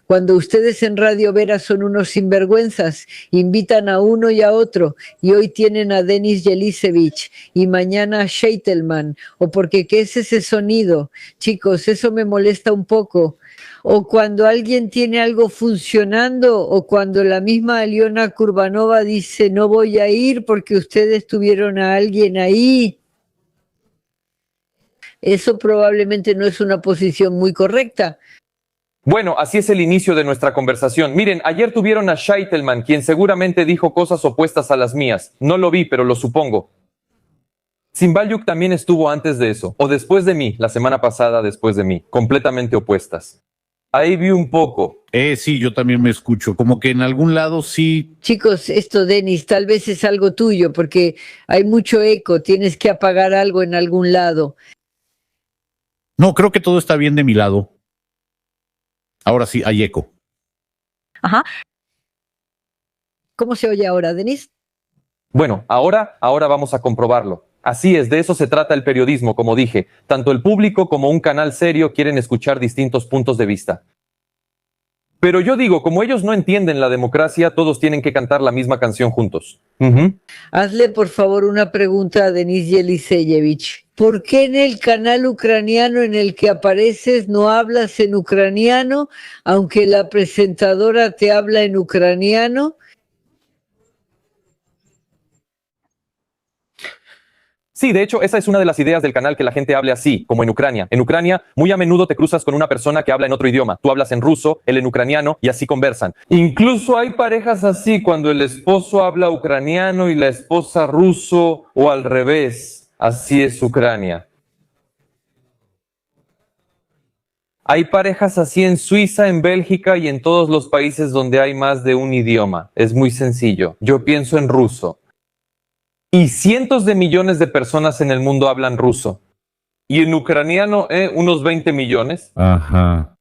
cuando ustedes en Radio Vera son unos sinvergüenzas, invitan a uno y a otro, y hoy tienen a Denis Jelisevich y mañana a Sheitelman, o porque ¿qué es ese sonido? Chicos, eso me molesta un poco. O cuando alguien tiene algo funcionando, o cuando la misma Aliona Kurbanova dice no voy a ir porque ustedes tuvieron a alguien ahí. Eso probablemente no es una posición muy correcta. Bueno, así es el inicio de nuestra conversación. Miren, ayer tuvieron a Sheitelman, quien seguramente dijo cosas opuestas a las mías. No lo vi, pero lo supongo. Simbalyuk también estuvo antes de eso, o después de mí, la semana pasada después de mí, completamente opuestas. Ahí vi un poco. Sí, yo también me escucho, como que en algún lado sí. Chicos, esto, Denis, tal vez es algo tuyo, porque hay mucho eco, tienes que apagar algo en algún lado. No, creo que todo está bien de mi lado. Ahora sí, hay eco. Ajá. ¿Cómo se oye ahora, Denis? Bueno, ahora vamos a comprobarlo. Así es, de eso se trata el periodismo, como dije. Tanto el público como un canal serio quieren escuchar distintos puntos de vista. Pero yo digo, como ellos no entienden la democracia, todos tienen que cantar la misma canción juntos. Hazle, por favor, una pregunta a Denis Jelisevich. ¿Por qué en el canal ucraniano en el que apareces no hablas en ucraniano, aunque la presentadora te habla en ucraniano? Sí, de hecho, esa es una de las ideas del canal, que la gente hable así, como en Ucrania. En Ucrania, muy a menudo te cruzas con una persona que habla en otro idioma. Tú hablas en ruso, él en ucraniano, y así conversan. Incluso hay parejas así, cuando el esposo habla ucraniano y la esposa ruso, o al revés. Así es Ucrania. Hay parejas así en Suiza, en Bélgica y en todos los países donde hay más de un idioma. Es muy sencillo. Yo pienso en ruso. Y cientos de millones de personas en el mundo hablan ruso. Y en ucraniano, unos 20 millones. Ajá.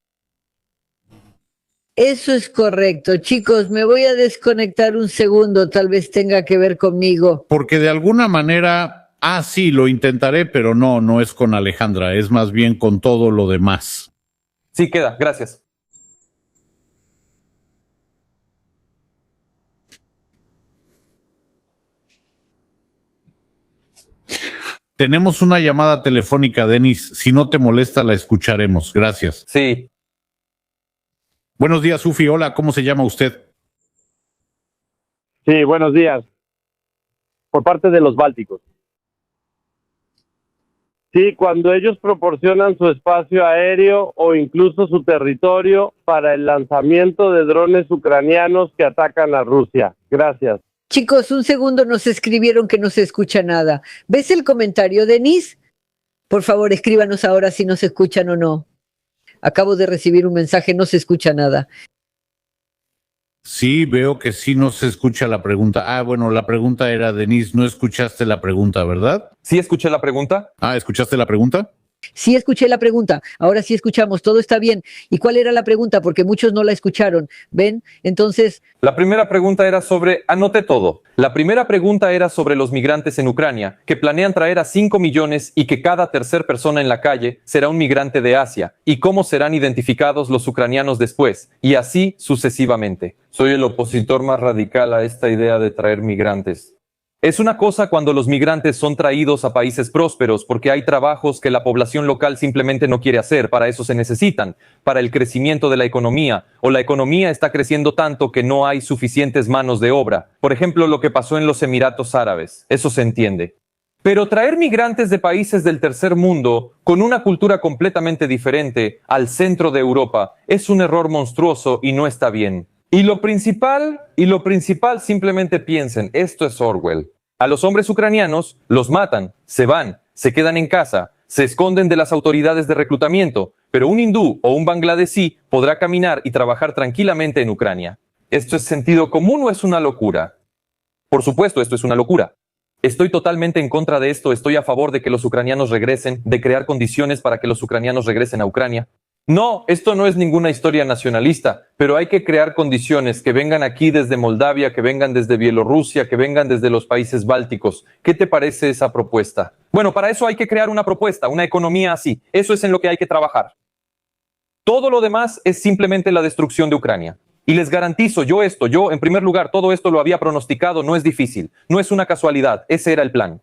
Eso es correcto. Chicos, me voy a desconectar un segundo, tal vez tenga que ver conmigo. Porque de alguna manera, sí, lo intentaré, pero no es con Alejandra, es más bien con todo lo demás. Sí, queda, gracias. Tenemos una llamada telefónica, Denis. Si no te molesta, la escucharemos. Gracias. Sí. Buenos días, Sufi. Hola, ¿cómo se llama usted? Sí, buenos días. Por parte de los Bálticos. Sí, cuando ellos proporcionan su espacio aéreo o incluso su territorio para el lanzamiento de drones ucranianos que atacan a Rusia. Gracias. Chicos, un segundo, nos escribieron que no se escucha nada. ¿Ves el comentario, Denis? Por favor, escríbanos ahora si nos escuchan o no. Acabo de recibir un mensaje, no se escucha nada. Sí, veo que sí no se escucha la pregunta. Bueno, la pregunta era, Denis, no escuchaste la pregunta, ¿verdad? ¿Sí escuché la pregunta? ¿Escuchaste la pregunta? Sí escuché la pregunta, ahora sí escuchamos, todo está bien. ¿Y cuál era la pregunta? Porque muchos no la escucharon. ¿Ven? Entonces... La primera pregunta era sobre... Anoté todo. La primera pregunta era sobre los migrantes en Ucrania, que planean traer a 5 millones y que cada tercer persona en la calle será un migrante de Asia, y cómo serán identificados los ucranianos después, y así sucesivamente. Soy el opositor más radical a esta idea de traer migrantes. Es una cosa cuando los migrantes son traídos a países prósperos porque hay trabajos que la población local simplemente no quiere hacer, para eso se necesitan, para el crecimiento de la economía, o la economía está creciendo tanto que no hay suficientes manos de obra. Por ejemplo, lo que pasó en los Emiratos Árabes, eso se entiende. Pero traer migrantes de países del tercer mundo, con una cultura completamente diferente, al centro de Europa, es un error monstruoso y no está bien. Y lo principal, simplemente piensen, esto es Orwell. A los hombres ucranianos los matan, se van, se quedan en casa, se esconden de las autoridades de reclutamiento, pero un hindú o un bangladesí podrá caminar y trabajar tranquilamente en Ucrania. ¿Esto es sentido común o es una locura? Por supuesto, esto es una locura. Estoy totalmente en contra de esto, estoy a favor de que los ucranianos regresen, de crear condiciones para que los ucranianos regresen a Ucrania. No, esto no es ninguna historia nacionalista, pero hay que crear condiciones que vengan aquí desde Moldavia, que vengan desde Bielorrusia, que vengan desde los países bálticos. ¿Qué te parece esa propuesta? Bueno, para eso hay que crear una propuesta, una economía así. Eso es en lo que hay que trabajar. Todo lo demás es simplemente la destrucción de Ucrania. Y les garantizo, yo en primer lugar, todo esto lo había pronosticado, no es difícil, no es una casualidad, ese era el plan.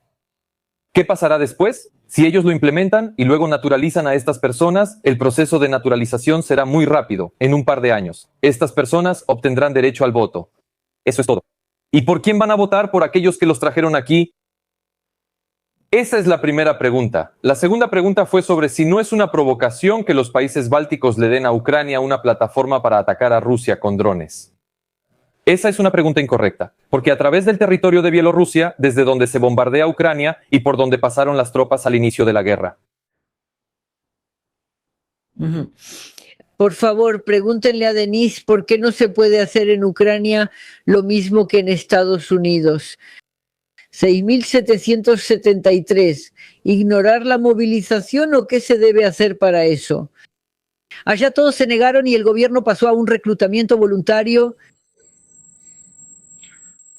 ¿Qué pasará después? Si ellos lo implementan y luego naturalizan a estas personas, el proceso de naturalización será muy rápido, en un par de años. Estas personas obtendrán derecho al voto. Eso es todo. ¿Y por quién van a votar? Por aquellos que los trajeron aquí. Esa es la primera pregunta. La segunda pregunta fue sobre si no es una provocación que los países bálticos le den a Ucrania una plataforma para atacar a Rusia con drones. Esa es una pregunta incorrecta, porque a través del territorio de Bielorrusia, desde donde se bombardea Ucrania y por donde pasaron las tropas al inicio de la guerra. Por favor, pregúntenle a Denise por qué no se puede hacer en Ucrania lo mismo que en Estados Unidos. 6.773. ¿Ignorar la movilización o qué se debe hacer para eso? Allá todos se negaron y el gobierno pasó a un reclutamiento voluntario.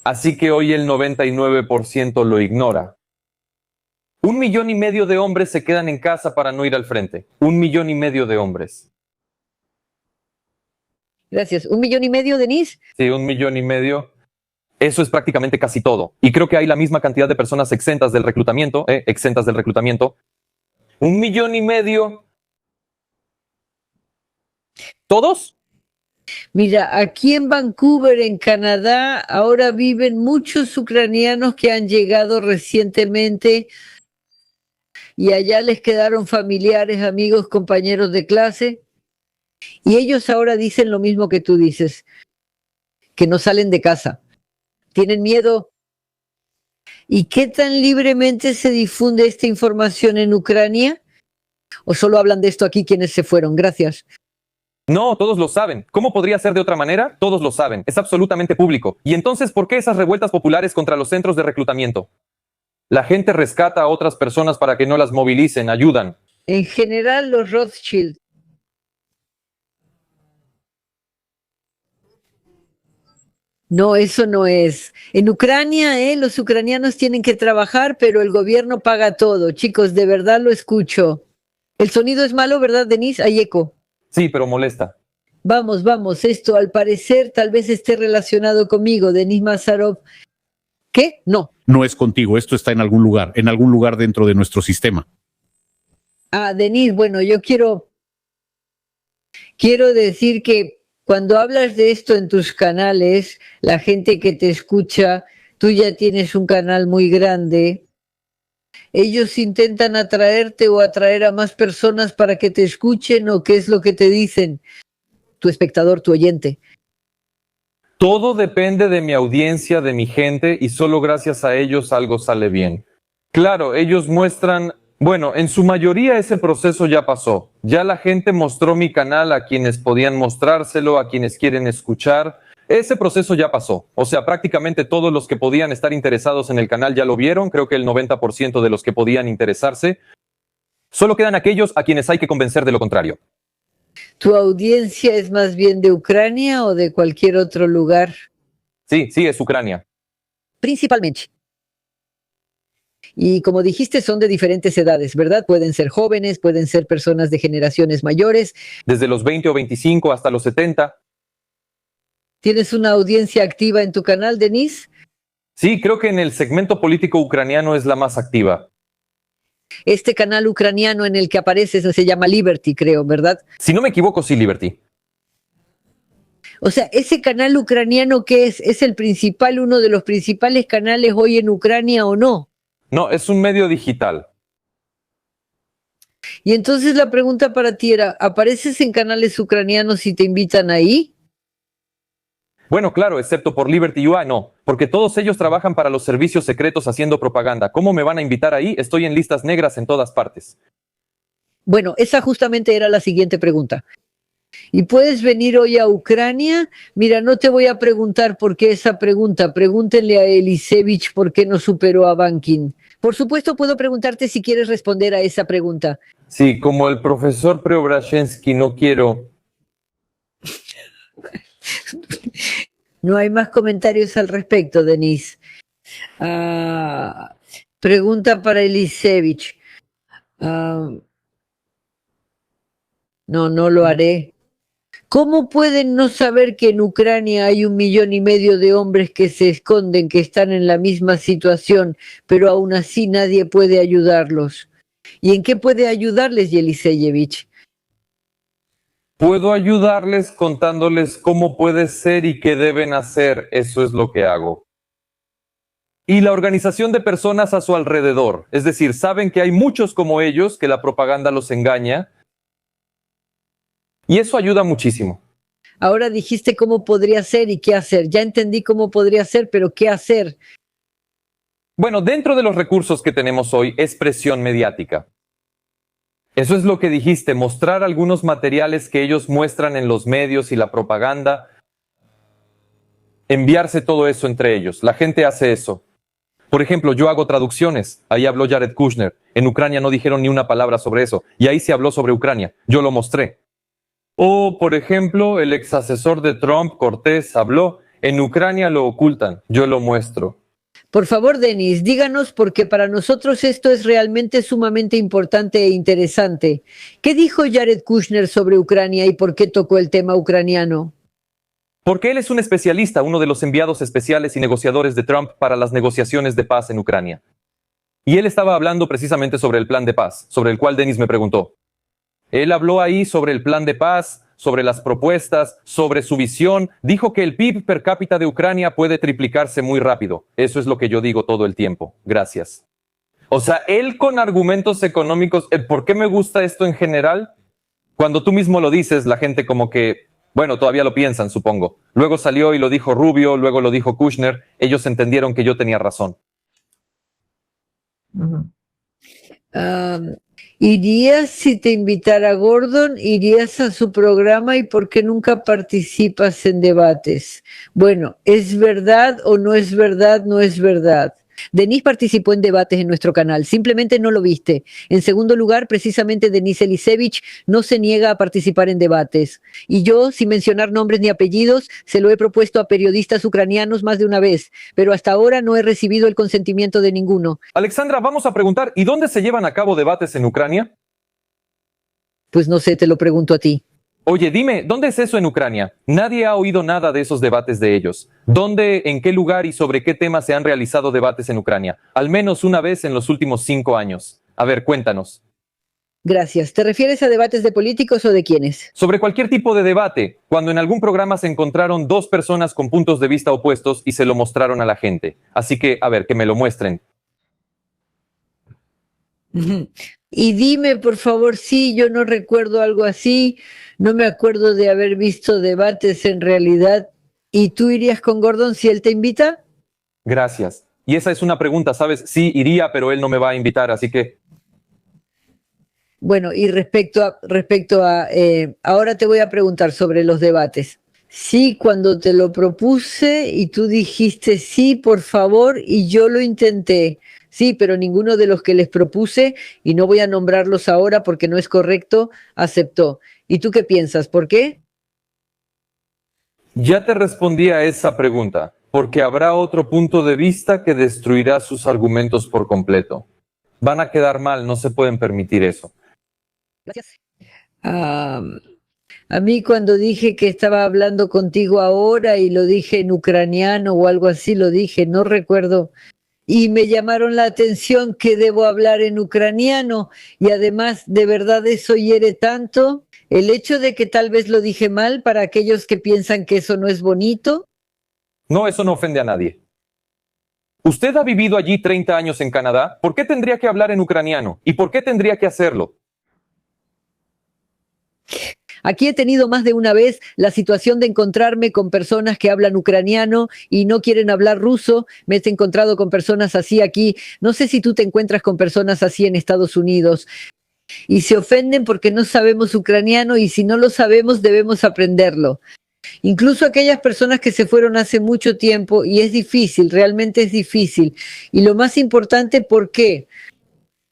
Así que hoy el 99% lo ignora. 1,5 millones de hombres se quedan en casa para no ir al frente. 1,5 millones de hombres. Gracias. 1,5 millones, Denise. Sí, 1,5 millones. Eso es prácticamente casi todo. Y creo que hay la misma cantidad de personas exentas del reclutamiento. 1,5 millones. ¿Todos? Mira, aquí en Vancouver, en Canadá, ahora viven muchos ucranianos que han llegado recientemente y allá les quedaron familiares, amigos, compañeros de clase. Y ellos ahora dicen lo mismo que tú dices, que no salen de casa, tienen miedo. ¿Y qué tan libremente se difunde esta información en Ucrania? ¿O solo hablan de esto aquí quienes se fueron? Gracias. No, todos lo saben. ¿Cómo podría ser de otra manera? Todos lo saben. Es absolutamente público. ¿Y entonces por qué esas revueltas populares contra los centros de reclutamiento? La gente rescata a otras personas para que no las movilicen, ayudan. En general, los Rothschild. No, eso no es. En Ucrania, los ucranianos tienen que trabajar, pero el gobierno paga todo. Chicos, de verdad lo escucho. El sonido es malo, ¿verdad, Denise? Hay eco. Sí, pero molesta. Vamos, esto al parecer tal vez esté relacionado conmigo, Denis Mazarov. ¿Qué? No. No es contigo, esto está en algún lugar dentro de nuestro sistema. Denis, bueno, yo quiero decir que cuando hablas de esto en tus canales, la gente que te escucha, tú ya tienes un canal muy grande. ¿Ellos intentan atraerte o atraer a más personas para que te escuchen o qué es lo que te dicen? Tu espectador, tu oyente. Todo depende de mi audiencia, de mi gente, y solo gracias a ellos algo sale bien. Claro, ellos muestran, bueno, en su mayoría ese proceso ya pasó. Ya la gente mostró mi canal a quienes podían mostrárselo, a quienes quieren escuchar. Ese proceso ya pasó. O sea, prácticamente todos los que podían estar interesados en el canal ya lo vieron. Creo que el 90% de los que podían interesarse. Solo quedan aquellos a quienes hay que convencer de lo contrario. ¿Tu audiencia es más bien de Ucrania o de cualquier otro lugar? Sí, es Ucrania. Principalmente. Y como dijiste, son de diferentes edades, ¿verdad? Pueden ser jóvenes, pueden ser personas de generaciones mayores. Desde los 20 o 25 hasta los 70. ¿Tienes una audiencia activa en tu canal, Denise? Sí, creo que en el segmento político ucraniano es la más activa. Este canal ucraniano en el que apareces se llama Liberty, creo, ¿verdad? Si no me equivoco, sí, Liberty. O sea, ese canal ucraniano, ¿qué es? ¿Es el principal, uno de los principales canales hoy en Ucrania o no? No, es un medio digital. Y entonces la pregunta para ti era, ¿apareces en canales ucranianos y te invitan ahí? Bueno, claro, excepto por Liberty UI, no, porque todos ellos trabajan para los servicios secretos haciendo propaganda. ¿Cómo me van a invitar ahí? Estoy en listas negras en todas partes. Bueno, esa justamente era la siguiente pregunta. ¿Y puedes venir hoy a Ucrania? Mira, no te voy a preguntar por qué esa pregunta. Pregúntenle a Elisevich por qué no superó a Bankin. Por supuesto, puedo preguntarte si quieres responder a esa pregunta. Sí, como el profesor Preobrazhensky, no quiero. No hay más comentarios al respecto, Denise. Pregunta para Elisevich. No lo haré. ¿Cómo pueden no saber que en Ucrania hay 1,5 millones de hombres que se esconden, que están en la misma situación, pero aún así nadie puede ayudarlos? ¿Y en qué puede ayudarles, Yeliseyevich? Puedo ayudarles contándoles cómo puede ser y qué deben hacer. Eso es lo que hago. Y la organización de personas a su alrededor. Es decir, saben que hay muchos como ellos, que la propaganda los engaña. Y eso ayuda muchísimo. Ahora dijiste cómo podría ser y qué hacer. Ya entendí cómo podría ser, pero ¿qué hacer? Bueno, dentro de los recursos que tenemos hoy es presión mediática. Eso es lo que dijiste, mostrar algunos materiales que ellos muestran en los medios y la propaganda. Enviarse todo eso entre ellos. La gente hace eso. Por ejemplo, yo hago traducciones. Ahí habló Jared Kushner. En Ucrania no dijeron ni una palabra sobre eso. Y ahí se habló sobre Ucrania. Yo lo mostré. O, por ejemplo, el ex asesor de Trump, Cortés, habló. En Ucrania lo ocultan. Yo lo muestro. Por favor, Denis, díganos, porque para nosotros esto es realmente sumamente importante e interesante. ¿Qué dijo Jared Kushner sobre Ucrania y por qué tocó el tema ucraniano? Porque él es un especialista, uno de los enviados especiales y negociadores de Trump para las negociaciones de paz en Ucrania. Y él estaba hablando precisamente sobre el plan de paz, sobre el cual Denis me preguntó. Él habló ahí sobre el plan de paz, sobre las propuestas, sobre su visión. Dijo que el PIB per cápita de Ucrania puede triplicarse muy rápido. Eso es lo que yo digo todo el tiempo. Gracias. O sea, él con argumentos económicos. ¿Por qué me gusta esto en general? Cuando tú mismo lo dices, la gente como que, bueno, todavía lo piensan, supongo. Luego salió y lo dijo Rubio, luego lo dijo Kushner. Ellos entendieron que yo tenía razón. ¿Irías si te invitara Gordon? ¿Irías a su programa y por qué nunca participas en debates? Bueno, ¿es verdad o no es verdad? No es verdad. Denise participó en debates en nuestro canal, simplemente no lo viste. En segundo lugar, precisamente Denise Elisevich no se niega a participar en debates. Y yo, sin mencionar nombres ni apellidos, se lo he propuesto a periodistas ucranianos más de una vez, pero hasta ahora no he recibido el consentimiento de ninguno. Alexandra, vamos a preguntar, ¿y dónde se llevan a cabo debates en Ucrania? Pues no sé, te lo pregunto a ti. Oye, dime, ¿dónde es eso en Ucrania? Nadie ha oído nada de esos debates de ellos. ¿Dónde, en qué lugar y sobre qué temas se han realizado debates en Ucrania? Al menos una vez en los últimos 5 años. A ver, cuéntanos. Gracias. ¿Te refieres a debates de políticos o de quiénes? Sobre cualquier tipo de debate, cuando en algún programa se encontraron 2 personas con puntos de vista opuestos y se lo mostraron a la gente. Así que, a ver, que me lo muestren. Y dime, por favor, sí, yo no recuerdo algo así, no me acuerdo de haber visto debates en realidad. ¿Y tú irías con Gordon si él te invita? Gracias. Y esa es una pregunta, ¿sabes? Sí, iría, pero él no me va a invitar, así que... Bueno, y ahora te voy a preguntar sobre los debates. Sí, cuando te lo propuse y tú dijiste sí, por favor, y yo lo intenté. Sí, pero ninguno de los que les propuse, y no voy a nombrarlos ahora porque no es correcto, aceptó. ¿Y tú qué piensas? ¿Por qué? Ya te respondí a esa pregunta, porque habrá otro punto de vista que destruirá sus argumentos por completo. Van a quedar mal, no se pueden permitir eso. Gracias. A mí cuando dije que estaba hablando contigo ahora y lo dije en ucraniano o algo así, lo dije, no recuerdo. Y me llamaron la atención que debo hablar en ucraniano y además de verdad eso hiere tanto. El hecho de que tal vez lo dije mal para aquellos que piensan que eso no es bonito. No, eso no ofende a nadie. Usted ha vivido allí 30 años en Canadá. ¿Por qué tendría que hablar en ucraniano? ¿Y por qué tendría que hacerlo? Aquí he tenido más de una vez la situación de encontrarme con personas que hablan ucraniano y no quieren hablar ruso. Me he encontrado con personas así aquí. No sé si tú te encuentras con personas así en Estados Unidos. y se ofenden porque no sabemos ucraniano y si no lo sabemos debemos aprenderlo. Incluso aquellas personas que se fueron hace mucho tiempo y es difícil, realmente es difícil. Y lo más importante, ¿por qué?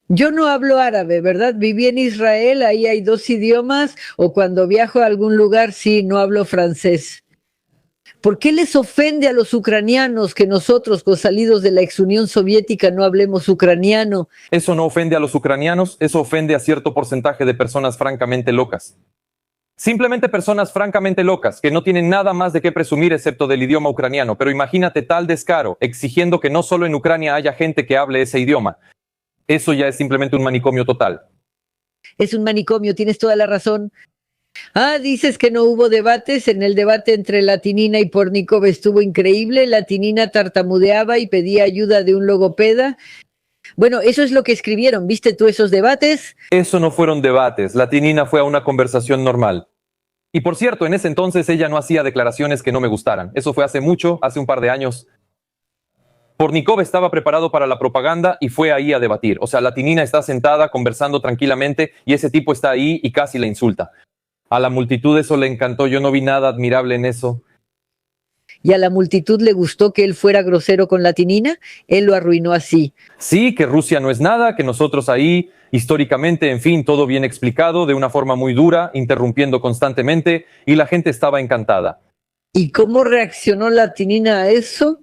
Yo no hablo árabe, ¿verdad? Viví en Israel, ahí hay 2 idiomas, o cuando viajo a algún lugar, sí, no hablo francés. ¿Por qué les ofende a los ucranianos que nosotros, los salidos de la ex Unión Soviética, no hablemos ucraniano? Eso no ofende a los ucranianos, eso ofende a cierto porcentaje de personas francamente locas. Simplemente personas francamente locas, que no tienen nada más de qué presumir excepto del idioma ucraniano. Pero imagínate tal descaro, exigiendo que no solo en Ucrania haya gente que hable ese idioma. Eso ya es simplemente un manicomio total. Es un manicomio, tienes toda la razón. Ah, dices que no hubo debates. En el debate entre Latinina y Pornikov estuvo increíble. Latinina tartamudeaba y pedía ayuda de un logopeda. Bueno, eso es lo que escribieron. ¿Viste tú esos debates? Eso no fueron debates. Latinina fue a una conversación normal. Y por cierto, en ese entonces ella no hacía declaraciones que no me gustaran. Eso fue hace mucho, hace un par de años. Pornikov estaba preparado para la propaganda y fue ahí a debatir. O sea, Latinina está sentada conversando tranquilamente y ese tipo está ahí y casi la insulta. A la multitud eso le encantó. Yo no vi nada admirable en eso. ¿Y a la multitud le gustó que él fuera grosero con Latinina? Él lo arruinó así. Sí, que Rusia no es nada, que nosotros ahí, históricamente, en fin, todo bien explicado, de una forma muy dura, interrumpiendo constantemente, y la gente estaba encantada. ¿Y cómo reaccionó Latinina a eso?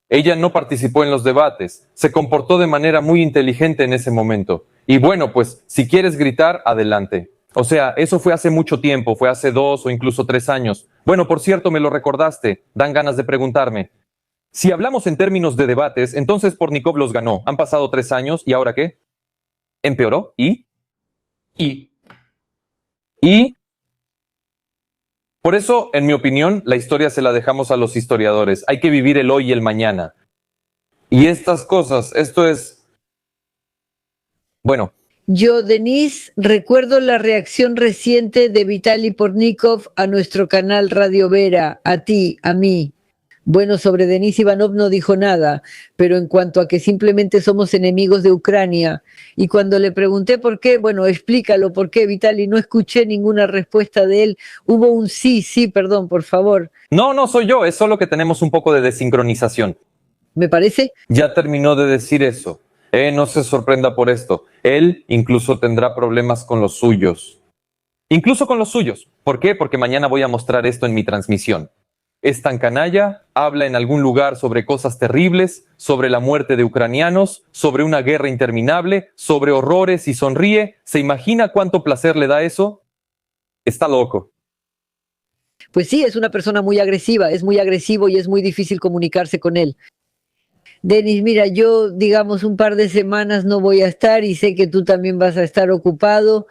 Ella no participó en los debates, se comportó de manera muy inteligente en ese momento. Y bueno, pues, si quieres gritar, adelante. O sea, eso fue hace mucho tiempo, fue hace 2 o incluso 3 años. Bueno, por cierto, me lo recordaste, dan ganas de preguntarme. Si hablamos en términos de debates, entonces Pornikov los ganó. Han pasado 3 años, ¿y ahora qué? ¿Empeoró? ¿Y? Por eso, en mi opinión, la historia se la dejamos a los historiadores. Hay que vivir el hoy y el mañana. Y estas cosas, esto es... Bueno. Yo, Denise, recuerdo la reacción reciente de Vitaly Pornikov a nuestro canal Radio Vera, a ti, a mí. Bueno, sobre Denis Ivanov no dijo nada, pero en cuanto a que simplemente somos enemigos de Ucrania, y cuando le pregunté por qué, bueno, explícalo, por qué, Vitaly, no escuché ninguna respuesta de él. Hubo un sí, perdón, por favor. No soy yo, es solo que tenemos un poco de desincronización. ¿Me parece? Ya terminó de decir eso. No se sorprenda por esto. Él incluso tendrá problemas con los suyos. Incluso con los suyos. ¿Por qué? Porque mañana voy a mostrar esto en mi transmisión. Es tan canalla, habla en algún lugar sobre cosas terribles, sobre la muerte de ucranianos, sobre una guerra interminable, sobre horrores y sonríe. ¿Se imagina cuánto placer le da eso? Está loco. Pues sí, es una persona muy agresiva, es muy agresivo y es muy difícil comunicarse con él. Denis, mira, yo, digamos, un par de semanas no voy a estar y sé que tú también vas a estar ocupado.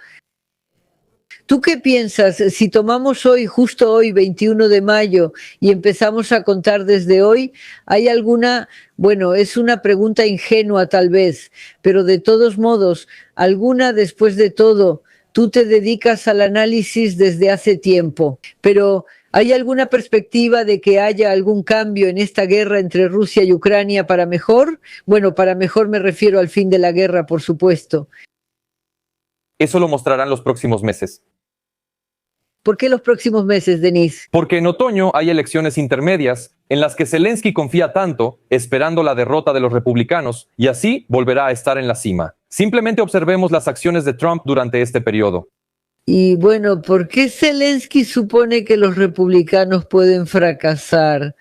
¿Tú qué piensas? Si tomamos hoy, justo hoy, 21 de mayo, y empezamos a contar desde hoy, ¿hay alguna, bueno, es una pregunta ingenua tal vez, pero de todos modos, alguna después de todo, tú te dedicas al análisis desde hace tiempo, pero ¿hay alguna perspectiva de que haya algún cambio en esta guerra entre Rusia y Ucrania para mejor? Bueno, para mejor me refiero al fin de la guerra, por supuesto. Eso lo mostrarán los próximos meses. ¿Por qué los próximos meses, Denise? Porque en otoño hay elecciones intermedias en las que Zelensky confía tanto, esperando la derrota de los republicanos, y así volverá a estar en la cima. Simplemente observemos las acciones de Trump durante este periodo. Y bueno, ¿por qué Zelensky supone que los republicanos pueden fracasar?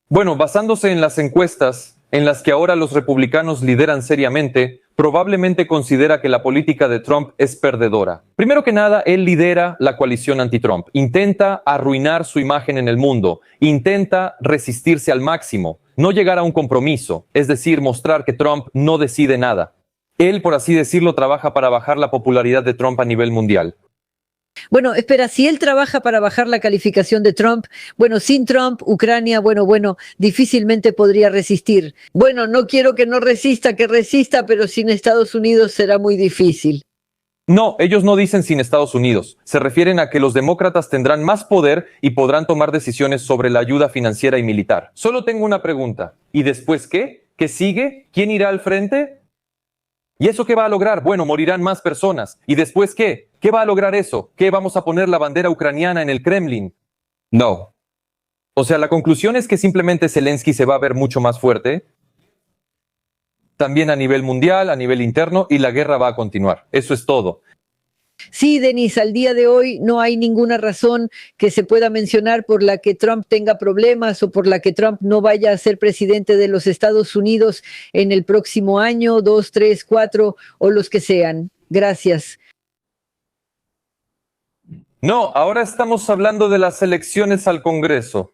Bueno, basándose en las encuestas, en las que ahora los republicanos lideran seriamente, probablemente considera que la política de Trump es perdedora. Primero que nada, él lidera la coalición anti-Trump, intenta arruinar su imagen en el mundo, intenta resistirse al máximo, no llegar a un compromiso, es decir, mostrar que Trump no decide nada. Él, por así decirlo, trabaja para bajar la popularidad de Trump a nivel mundial. Bueno, espera, si él trabaja para bajar la calificación de Trump, bueno, sin Trump, Ucrania, bueno, difícilmente podría resistir. Bueno, no quiero que no resista, que resista, pero sin Estados Unidos será muy difícil. No, ellos no dicen sin Estados Unidos. Se refieren a que los demócratas tendrán más poder y podrán tomar decisiones sobre la ayuda financiera y militar. Solo tengo una pregunta. ¿Y después qué? ¿Qué sigue? ¿Quién irá al frente? ¿Y eso qué va a lograr? Bueno, morirán más personas. ¿Y después qué? ¿Qué va a lograr eso? ¿Qué vamos a poner la bandera ucraniana en el Kremlin? No. O sea, la conclusión es que simplemente Zelensky se va a ver mucho más fuerte, también a nivel mundial, a nivel interno, y la guerra va a continuar. Eso es todo. Sí, Denis, al día de hoy no hay ninguna razón que se pueda mencionar por la que Trump tenga problemas o por la que Trump no vaya a ser presidente de los Estados Unidos en el próximo año, 2, 3, 4 o los que sean. Gracias. No, ahora estamos hablando de las elecciones al Congreso.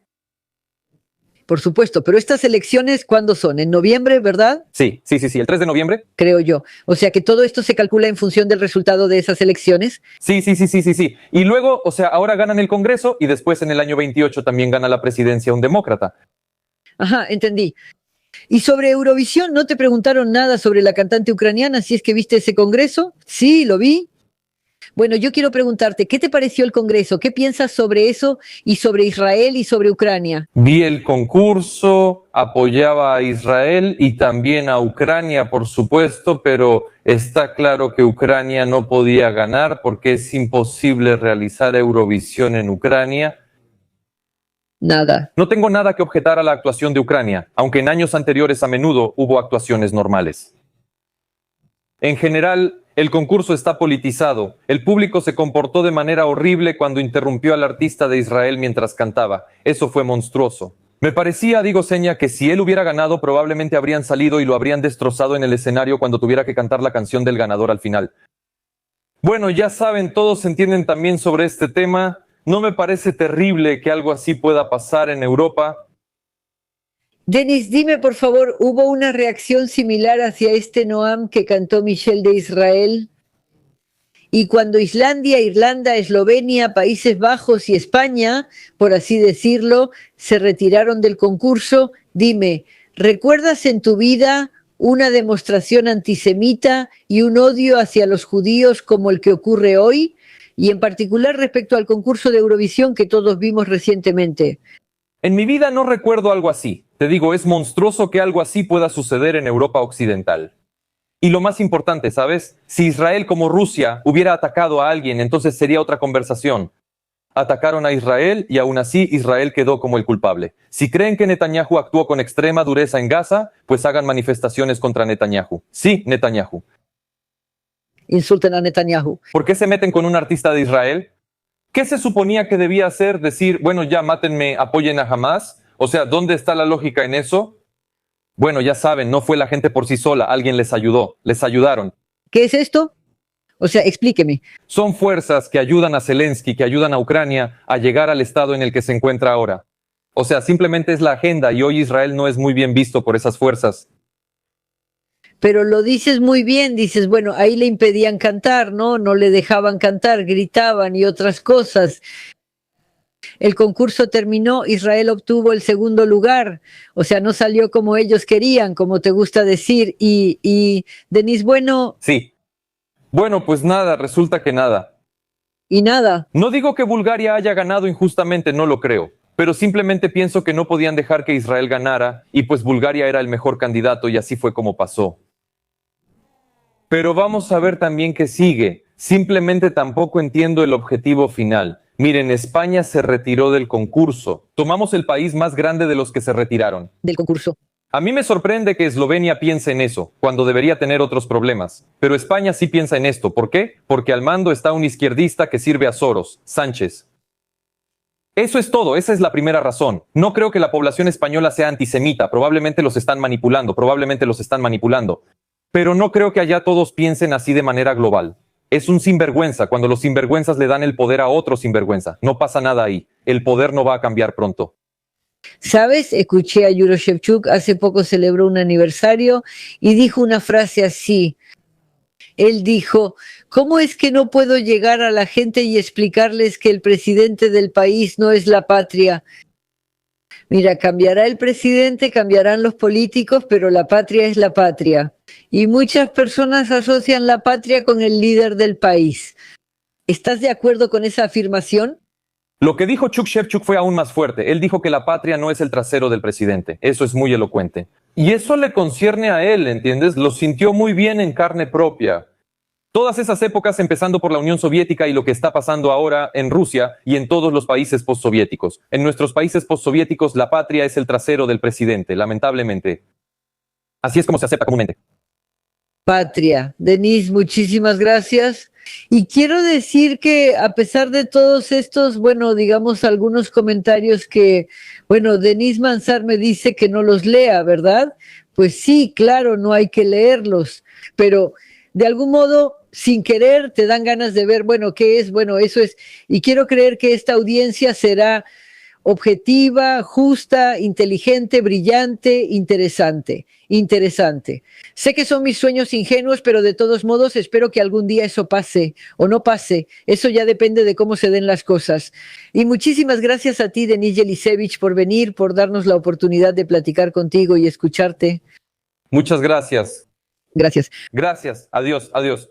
Por supuesto, pero estas elecciones, ¿cuándo son? ¿En noviembre, verdad? Sí, el 3 de noviembre. Creo yo. O sea que todo esto se calcula en función del resultado de esas elecciones. Sí. Y luego, o sea, ahora ganan el Congreso y después en el año 28 también gana la presidencia un demócrata. Ajá, entendí. Y sobre Eurovisión, ¿no te preguntaron nada sobre la cantante ucraniana? Si es que viste ese congreso. Sí, lo vi. Bueno, yo quiero preguntarte, ¿qué te pareció el Congreso? ¿Qué piensas sobre eso y sobre Israel y sobre Ucrania? Vi el concurso, apoyaba a Israel y también a Ucrania, por supuesto, pero está claro que Ucrania no podía ganar porque es imposible realizar Eurovisión en Ucrania. Nada. No tengo nada que objetar a la actuación de Ucrania, aunque en años anteriores a menudo hubo actuaciones normales. En general, el concurso está politizado. El público se comportó de manera horrible cuando interrumpió al artista de Israel mientras cantaba. Eso fue monstruoso. Me parecía, digo seña, que si él hubiera ganado probablemente habrían salido y lo habrían destrozado en el escenario cuando tuviera que cantar la canción del ganador al final. Bueno, ya saben, todos entienden también sobre este tema. No me parece terrible que algo así pueda pasar en Europa. Denis, dime por favor, ¿hubo una reacción similar hacia este Noam que cantó Michelle de Israel? Y cuando Islandia, Irlanda, Eslovenia, Países Bajos y España, por así decirlo, se retiraron del concurso, dime, ¿recuerdas en tu vida una demostración antisemita y un odio hacia los judíos como el que ocurre hoy? Y en particular respecto al concurso de Eurovisión que todos vimos recientemente. En mi vida no recuerdo algo así. Te digo, es monstruoso que algo así pueda suceder en Europa Occidental. Y lo más importante, ¿sabes? Si Israel como Rusia hubiera atacado a alguien, entonces sería otra conversación. Atacaron a Israel y aún así Israel quedó como el culpable. Si creen que Netanyahu actuó con extrema dureza en Gaza, pues hagan manifestaciones contra Netanyahu. Sí, Netanyahu. Insulten a Netanyahu. ¿Por qué se meten con un artista de Israel? ¿Qué se suponía que debía hacer? Decir, bueno, ya mátenme, apoyen a Hamas. O sea, ¿dónde está la lógica en eso? Bueno, ya saben, no fue la gente por sí sola, alguien les ayudó, les ayudaron. ¿Qué es esto? O sea, explíqueme. Son fuerzas que ayudan a Zelensky, que ayudan a Ucrania a llegar al estado en el que se encuentra ahora. O sea, simplemente es la agenda y hoy Israel no es muy bien visto por esas fuerzas. Pero lo dices muy bien, dices, bueno, ahí le impedían cantar, ¿no? No le dejaban cantar, gritaban y otras cosas. El concurso terminó, Israel obtuvo el segundo lugar, o sea, no salió como ellos querían, como te gusta decir, y Denis, bueno... Sí. Bueno, pues nada, resulta que nada. Y nada. No digo que Bulgaria haya ganado injustamente, no lo creo, pero simplemente pienso que no podían dejar que Israel ganara, y pues Bulgaria era el mejor candidato y así fue como pasó. Pero vamos a ver también qué sigue. Simplemente tampoco entiendo el objetivo final. Miren, España se retiró del concurso. Tomamos el país más grande de los que se retiraron. Del concurso. A mí me sorprende que Eslovenia piense en eso, cuando debería tener otros problemas. Pero España sí piensa en esto. ¿Por qué? Porque al mando está un izquierdista que sirve a Soros, Sánchez. Eso es todo, esa es la primera razón. No creo que la población española sea antisemita, probablemente los están manipulando. Pero no creo que allá todos piensen así de manera global. Es un sinvergüenza cuando los sinvergüenzas le dan el poder a otro sinvergüenza. No pasa nada ahí. El poder no va a cambiar pronto. ¿Sabes? Escuché a Yuro Shevchuk, hace poco celebró un aniversario y dijo una frase así. Él dijo, ¿cómo es que no puedo llegar a la gente y explicarles que el presidente del país no es la patria? Mira, cambiará el presidente, cambiarán los políticos, pero la patria es la patria. Y muchas personas asocian la patria con el líder del país. ¿Estás de acuerdo con esa afirmación? Lo que dijo Shevchuk fue aún más fuerte. Él dijo que la patria no es el trasero del presidente. Eso es muy elocuente. Y eso le concierne a él, ¿entiendes? Lo sintió muy bien en carne propia. Todas esas épocas, empezando por la Unión Soviética y lo que está pasando ahora en Rusia y en todos los países postsoviéticos. En nuestros países postsoviéticos, la patria es el trasero del presidente, lamentablemente. Así es como se acepta comúnmente. Patria. Denise, muchísimas gracias. Y quiero decir que a pesar de todos estos, bueno, digamos algunos comentarios que, bueno, Denise Mansar me dice que no los lea, ¿verdad? Pues sí, claro, no hay que leerlos, pero de algún modo, sin querer, te dan ganas de ver, bueno, ¿qué es? Bueno, eso es. Y quiero creer que esta audiencia será objetiva, justa, inteligente, brillante, interesante. Sé que son mis sueños ingenuos, pero de todos modos espero que algún día eso pase o no pase. Eso ya depende de cómo se den las cosas. Y muchísimas gracias a ti, Denise Jelisevich, por venir, por darnos la oportunidad de platicar contigo y escucharte. Muchas gracias. Gracias. Gracias. Adiós, adiós.